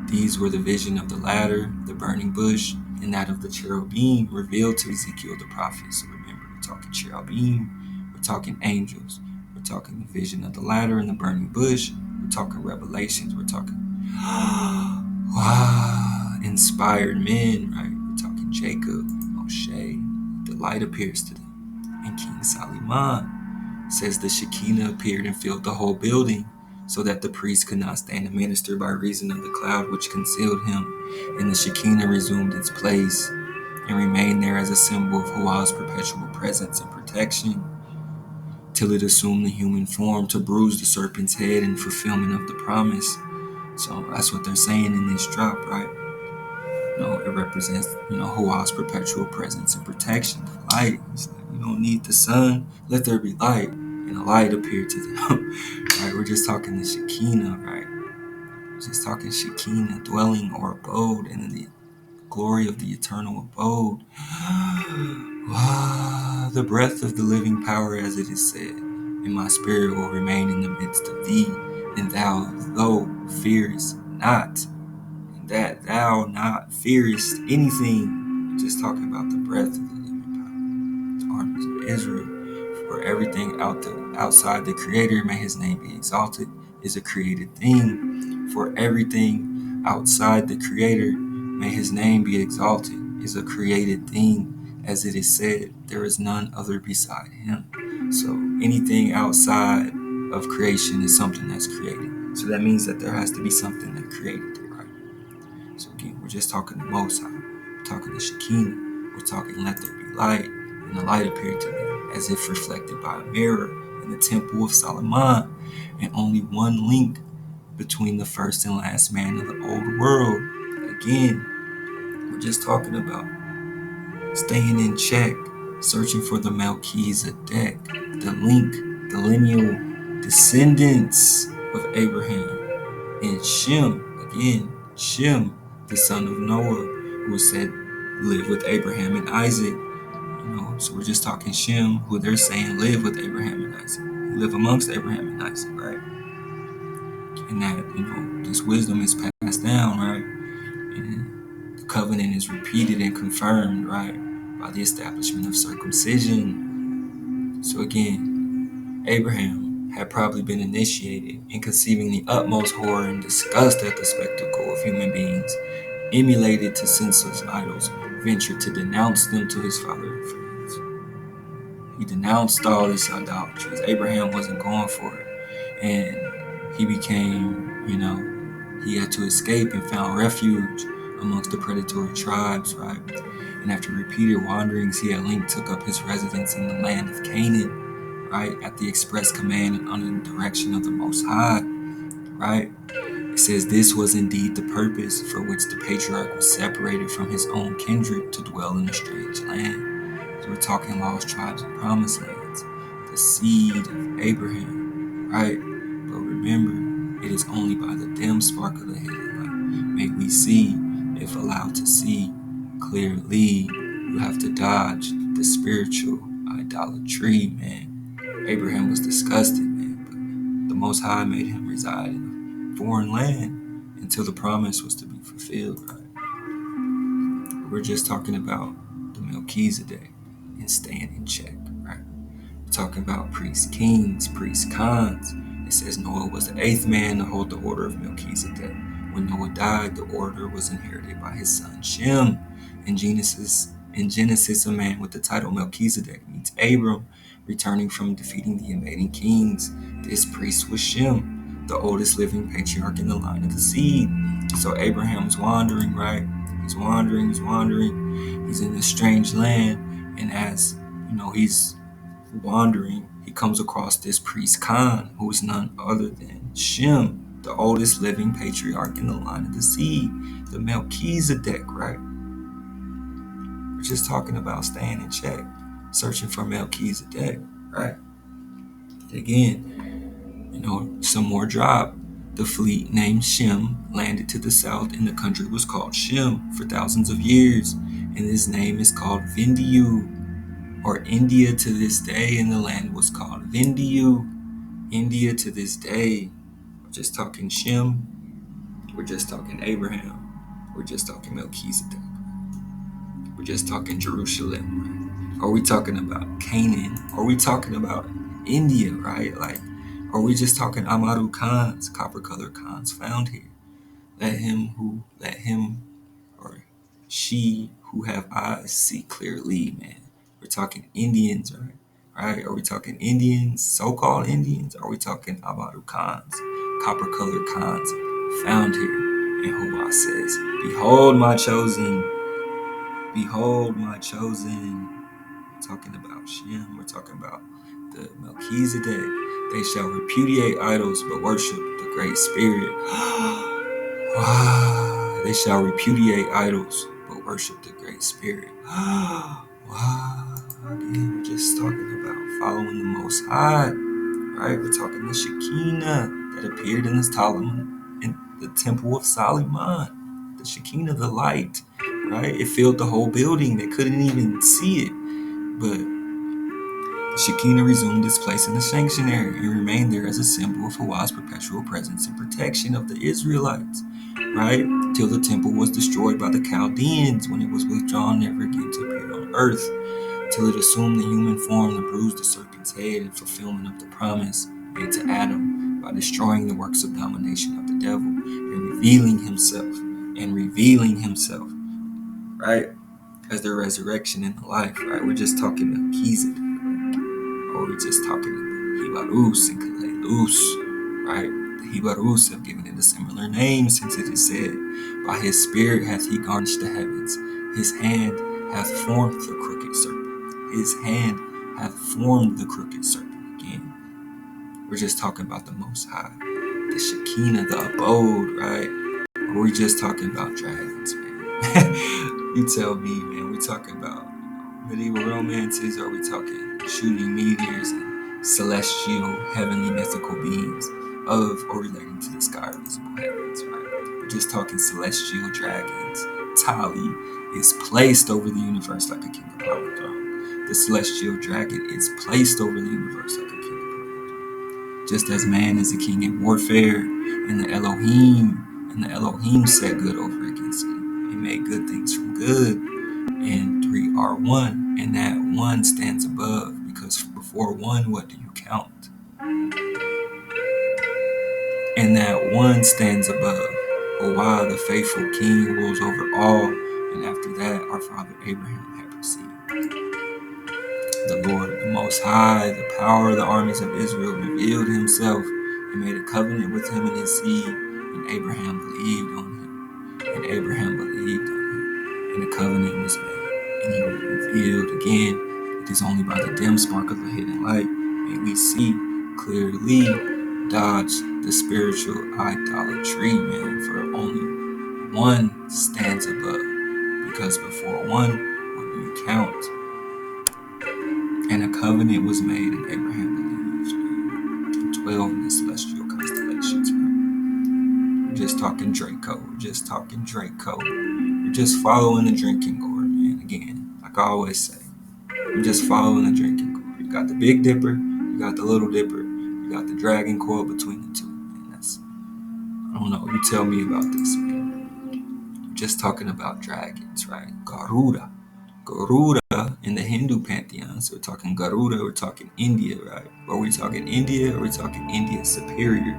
These were the vision of the ladder, the burning bush, and that of the cherubim revealed to Ezekiel the prophet. So remember, we're talking cherubim, we're talking angels, we're talking the vision of the ladder and the burning bush, we're talking revelations, we're talking inspired men, right? We're talking Jacob, Moshe. The light appears to them. And King Solomon says the Shekinah appeared and filled the whole building, so that the priest could not stand and minister by reason of the cloud which concealed him. And the Shekinah resumed its place and remained there as a symbol of Huah's perpetual presence and protection, till it assumed the human form to bruise the serpent's head in fulfillment of the promise. So that's what they're saying in this drop, right? It represents, Huah's perpetual presence and protection. The light. It's like, you don't need the sun. Let there be light. And a light appeared to them. Right? We're just talking the Shekinah, right? We're just talking Shekinah, dwelling or abode, and then the glory of the eternal abode. The breath of the living power, as it is said, and my spirit will remain in the midst of thee, and thou fearest not, and that thou not fearest anything. We're just talking about the breath of the living power. The armies of Israel, for everything outside the Creator, may His name be exalted, is a created thing. For everything outside the Creator, may His name be exalted, is a created thing. As it is said, there is none other beside Him. So anything outside of creation is something that's created. So that means that there has to be something that created it, right? So again, we're just talking the Most High. We're talking the Shekinah. We're talking let there be light. And the light appeared to them as if reflected by a mirror in the temple of Solomon. And only one link between the first and last man of the old world. Again, we're just talking about staying in check, searching for the Melchizedek, the link, the lineal descendants of Abraham. And Shem, again, Shem, the son of Noah, who was said live with Abraham and Isaac. So we're just talking Shem, who they're saying live with Abraham and Isaac. Live amongst Abraham and Isaac, right? And that, this wisdom is passed down, right? And the covenant is repeated and confirmed, right? By the establishment of circumcision. So again, Abraham had probably been initiated in conceiving the utmost horror and disgust at the spectacle of human beings, emulated to senseless idols, ventured to denounce them to his father and friends. He denounced all this idolatry. Abraham wasn't going for it. And he became, he had to escape and found refuge amongst the predatory tribes, right? And after repeated wanderings, he at length took up his residence in the land of Canaan, right? At the express command and under the direction of the Most High, right? It says this was indeed the purpose for which the patriarch was separated from his own kindred to dwell in a strange land. So we're talking lost tribes and promised lands, the seed of Abraham, right? But remember, it is only by the dim spark of the hidden light may we see, if allowed to see clearly. You have to dodge the spiritual idolatry, man. Abraham was disgusted, man, but the Most High made him reside in a foreign land until the promise was to be fulfilled, right? We're just talking about the Melchizedek and staying in check, right? We're talking about priest kings, priest khans. It says Noah was the 8th man to hold the order of Melchizedek. When Noah died, the order was inherited by his son Shem. In Genesis, a man with the title Melchizedek meets Abram, returning from defeating the invading kings. This priest was Shem, the oldest living patriarch in the line of the seed. So Abraham's wandering, right? He's wandering. He's in this strange land, and as he's wandering, he comes across this priest Khan, who is none other than Shem, the oldest living patriarch in the line of the seed, the Melchizedek, right? We're just talking about staying in check, searching for Melchizedek, right? Again, some more drop. The fleet named Shem landed to the south, and the country was called Shem for thousands of years, and his name is called Vindiu, or India to this day, and the land was called Vindiu. India to this day. We're just talking Shem. We're just talking Abraham. We're just talking Melchizedek. We're just talking Jerusalem. Right? Are we talking about Canaan? Are we talking about India, right? Like, are we just talking Amaru Khans, copper colored Khans found here? Let him or she who have eyes see clearly, man. We're talking Indians, right? Right? Are we talking Indians, so-called Indians? Are we talking Amaru Khans, copper colored Khans found here? And Hua says, behold my chosen, behold my chosen. We're talking about Shem, we're talking about the Melchizedek. They shall repudiate idols but worship the Great Spirit. They shall repudiate idols but worship the Great Spirit. Again, we're just talking about following the Most High, right? We're talking the Shekinah that appeared in the Temple of Solomon. The Shekinah, the light, right? It filled the whole building. They couldn't even see it. But the Shekinah resumed its place in the sanctuary and remained there as a symbol of Hawa's perpetual presence and protection of the Israelites, right? Till the temple was destroyed by the Chaldeans when it was withdrawn never again to appear on earth, till it assumed the human form to bruise the serpent's head in fulfillment of the promise made to Adam by destroying the works of domination of the devil and revealing himself, right? As the resurrection and the life, right? We're just talking Melchizedek, or we're just talking Hibarus and Kalelus, right? The Hibarus have given it a similar name, since it is said, by his spirit hath he garnished the heavens, his hand hath formed the crooked serpent. His hand hath formed the crooked serpent. Again, we're just talking about the Most High, the Shekinah, the abode, right? Or we just talking about dragons, man? You tell me, man. We talking about medieval romances, or are we talking shooting meteors and celestial, heavenly, mythical beings of or relating to the sky or visible heavens, right? We're just talking celestial dragons. Tali is placed over the universe like a king upon a throne. The celestial dragon is placed over the universe like a king upon a throne. Just as man is a king in warfare, and the Elohim set good over against it. He made good things from good, and three are one, and that one stands above, because before one, what do you count? And that one stands above. Why the faithful king rules over all, and after that, our father Abraham had perceived. The Lord, the Most High, the power of the armies of Israel, revealed himself and made a covenant with him and his seed, and Abraham believed on him. And Abraham believed on him, and a covenant was made, and he was revealed again. It is only by the dim spark of a hidden light may we see clearly, dodge the spiritual idolatry, man, for only one stands above, because before one, what do you count? And a covenant was made, and Abraham believed, and 12 in the celestial constellations, right? We're just talking Draco. We're just talking Draco. We're just following the drinking gourd, man. Again, like I always say, we're just following the drinking gourd. You got the Big Dipper, you got the Little Dipper, you got the dragon coil between the two. And that's, I don't know, you tell me about this, man. We're just talking about dragons, right? Garuda in the Hindu pantheon. So we're talking Garuda, we're talking India, right? Are we talking India, or are we talking India superior?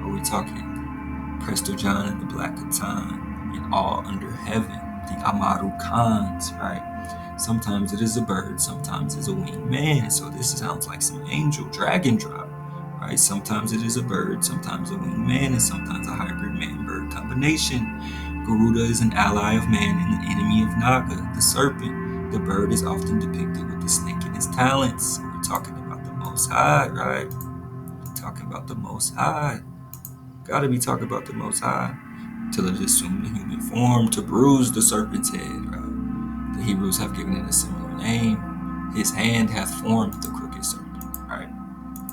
Are we talking Prester John and the Black Catan and all under heaven, the Amaru Khans, right? Sometimes it is a bird, sometimes it's a winged man. So this sounds like some angel dragon drop, right? Sometimes it is a bird, sometimes a winged man, and sometimes a hybrid man-bird combination. Garuda is an ally of man and an enemy of Naga, the serpent. The bird is often depicted with the snake in his talons. So we're talking about the Most High, right? We're talking about the Most High. Gotta be talking about the Most High. Till it assumed the human form to bruise the serpent's head, right? The Hebrews have given it a similar name. His hand hath formed the crooked serpent, right?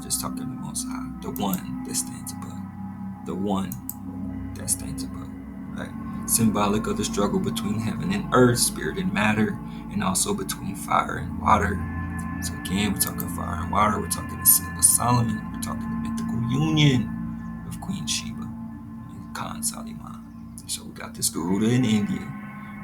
Just talking the Most High, the one that stands above. The one that stands above, right? Symbolic of the struggle between heaven and earth, spirit and matter, and also between fire and water. So again, we're talking fire and water, we're talking the Seal of Solomon, we're talking the mythical union of Queen Sheba and Khan Saliman. So we got this Garuda in India.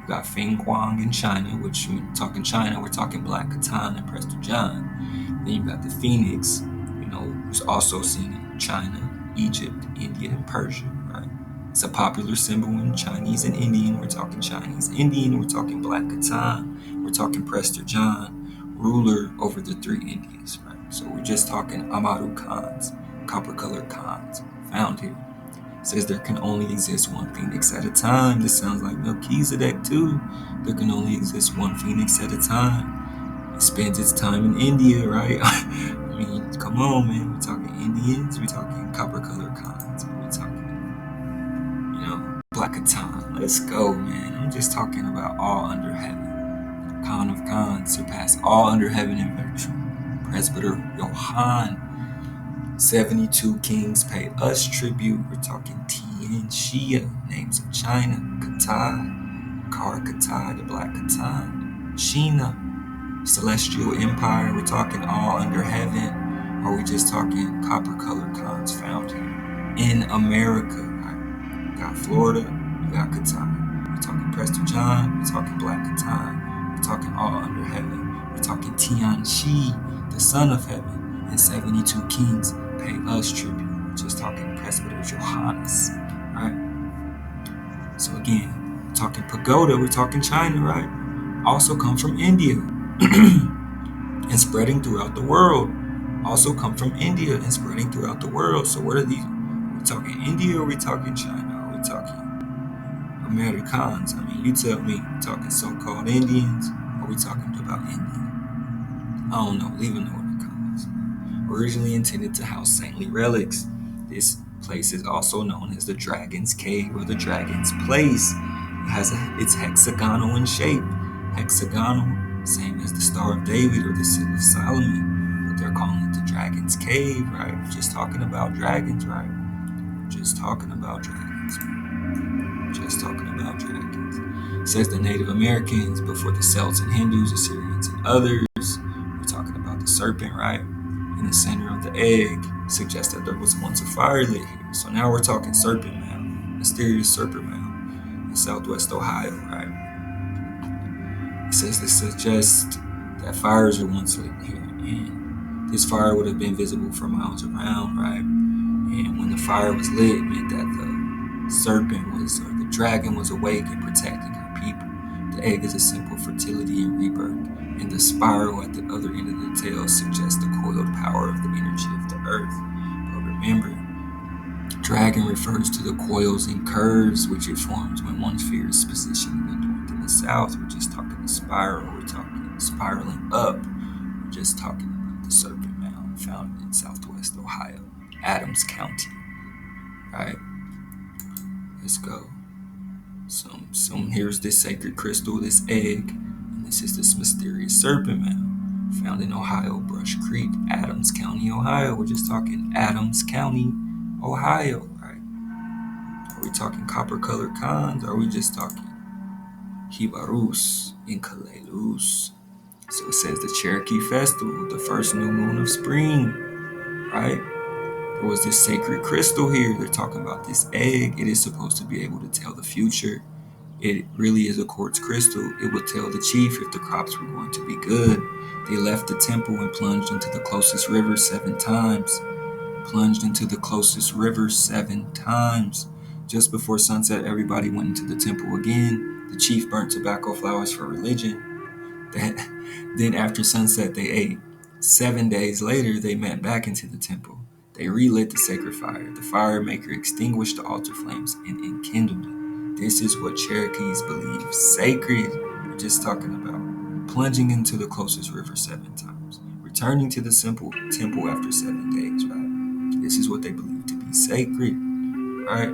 We got Feng Huang in China, which when we're talking China, we're talking Black Catan and Prester John. Then you got the Phoenix, who's also seen in China, Egypt, India, and Persia, right? It's a popular symbol in Chinese and Indian. We're talking Chinese Indian. We're talking Black Catan. We're talking Prester John, ruler over the three Indias, right? So we're just talking Amaru Khans, copper-colored Khans, found here. It says there can only exist one phoenix at a time. This sounds like Melchizedek too. There can only exist one phoenix at a time. It spends its time in India, right? I mean, come on, man. We're talking Indians. We're talking copper-colored Khans. We're talking, Black Catan. Let's go, man. I'm just talking about all under heaven. Khan of Khans surpass all under heaven in virtue. Presbyter Johann. 72 kings pay us tribute. We're talking Tian Xia, names of China, Katai, Kara Katai, the Black Catan, Sheena, Celestial Empire. We're talking all under heaven. Or are we just talking copper-colored Khans found here in America? Right? We got Florida, we got Katai. We're talking Prester John, we're talking Black Catan. We're talking all under heaven. We're talking Tian Xi, the son of heaven, and 72 kings pay us tribute. We're just talking Presbyter Johannes, right? So again, we're talking pagoda, we're talking China, right? Also come from India and spreading throughout the world. Also come from India and spreading throughout the world. So what are these? Are we talking India or are we talking China? Are we talking Americans? I mean, you tell me. We're talking so-called Indians or are we talking about India? I don't know. Leave a note in the comments. Originally intended to house saintly relics, this place is also known as the Dragon's Cave or the Dragon's Place. It's hexagonal in shape. Hexagonal, same as the Star of David or the Seal of Solomon, but they're calling it the Dragon's Cave, right? We're just talking about dragons, right? We're just talking about dragons. Just talking about dragons. It says the Native Americans before the Celts and Hindus, Assyrians, and others. We're talking about the serpent, right? In the center of the egg suggests that there was once a fire lit here. So now we're talking Serpent Mound, mysterious Serpent Mound in southwest Ohio, right? It says this suggests that fires were once lit here, and this fire would have been visible for miles around, right? And when the fire was lit, it meant that the serpent was, or the dragon was awake and protecting her people. The egg is a symbol of fertility and rebirth, and the spiral at the other end of the tail suggests the coiled power of the energy of the earth. But remember, dragon refers to the coils and curves which it forms when one sphere is positioned in the north and the south. We're just talking the spiral, we're talking spiraling up. We're just talking about the Serpent Mound found in southwest Ohio, Adams County. Right? Let's go. So here's this sacred crystal, this egg, and this is this mysterious Serpent Mound found in Ohio, Brush Creek, Adams County, Ohio. We're just talking Adams County, Ohio, right? Are we talking copper-colored Khans? Or are we just talking Hibarus and Kalelus? So it says the Cherokee Festival, the first new moon of spring, right? There was this sacred crystal here. They're talking about this egg. It is supposed to be able to tell the future. It really is a quartz crystal. It would tell the chief if the crops were going to be good. They left the temple and plunged into the closest river 7 times. Plunged into the closest river 7 times. Just before sunset, everybody went into the temple again. The chief burnt tobacco flowers for religion. Then after sunset, they ate. 7 days later, they went back into the temple. They relit the sacred fire. The fire maker extinguished the altar flames and enkindled it. This is what Cherokees believe sacred. We're just talking about plunging into the closest river 7 times, returning to the temple after 7 days, right? This is what they believe to be sacred, right?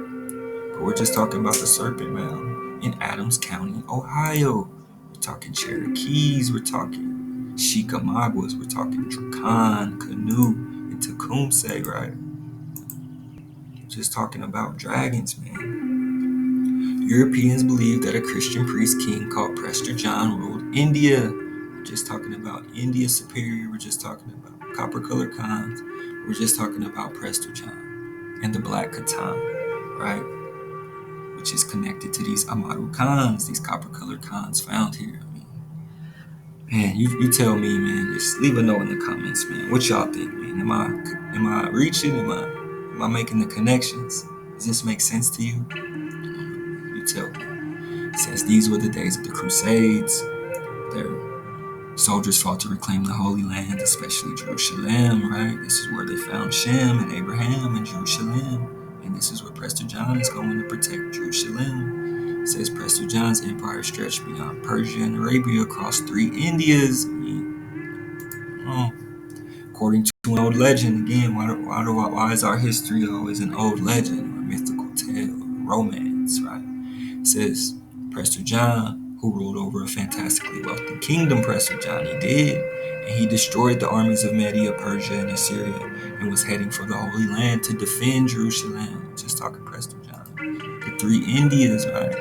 But we're just talking about the Serpent Mound in Adams County, Ohio. We're talking Cherokees, we're talking Chickamaugas, we're talking Drakan, Canoe, and Tecumseh, right? Just talking about dragons, man. Europeans believe that a Christian priest king called Prester John ruled India. We're just talking about India superior. We're just talking about copper-colored Khans. We're just talking about Prester John and the Black Catan, right? Which is connected to these Amaru Khans, these copper-colored Khans found here. I mean, man, you tell me, man. Just leave a note in the comments, man. What y'all think, man? Am I reaching? Am I making the connections? Does this make sense to you? You tell me. It says these were the days of the Crusades. Their soldiers fought to reclaim the Holy Land, especially Jerusalem, right? This is where they found Shem and Abraham in Jerusalem. And this is where Prester John is going to protect Jerusalem. It says Prester John's empire stretched beyond Persia and Arabia across 3 Indias. I mean, oh, according to an old legend, again, why is our history always an old legend or mythical tale or romance, right? It says Prester John, who ruled over a fantastically wealthy kingdom, Prester John, he did, and he destroyed the armies of Media, Persia, and Assyria, and was heading for the Holy Land to defend Jerusalem. Just talking Prester John. The 3 Indias, right?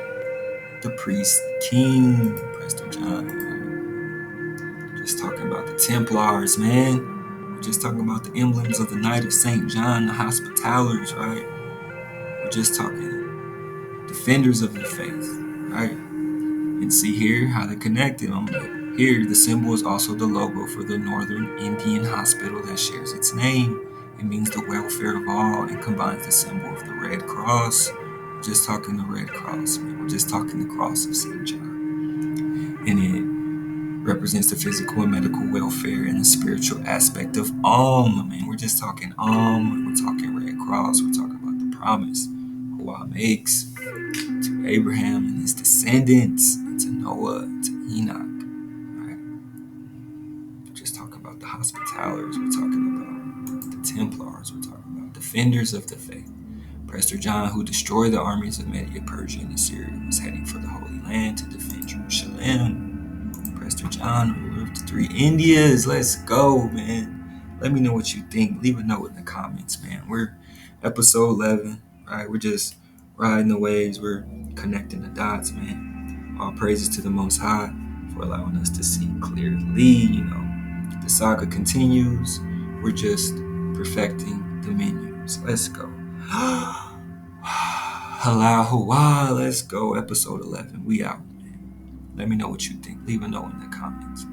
The priest, king, Prester John, right? Just talking about the Templars, man. We're just talking about the emblems of the Knight of St. John, the Hospitallers, right? We're just talking defenders of the faith, right? And see here how they're connected. Here, the symbol is also the logo for the Northern Indian Hospital that shares its name. It means the welfare of all and combines the symbol of the Red Cross. We're just talking the Red Cross, man. We're just talking the cross of St. John. And it represents the physical and medical welfare and the spiritual aspect of man. We're just talking we're talking Red Cross, we're talking about the promise Allah makes to Abraham and his descendants, and to Noah, and to Enoch, right? We're just talking about the Hospitallers, we're talking about the Templars, we're talking about defenders of the faith. Prester John, who destroyed the armies of Media, Persia, and Assyria, was heading for the Holy Land to defend Jerusalem. Prester John, ruler of the 3 Indias. Let's go, man. Let me know what you think. Leave a note in the comments, man. We're episode 11, right? We're just riding the waves. We're connecting the dots, man. All praises to the Most High for allowing us to see clearly. You know, the saga continues. We're just perfecting the menus. Let's go. Allahu, let's go. Episode 11. We out. Let me know what you think. Leave a note in the comments.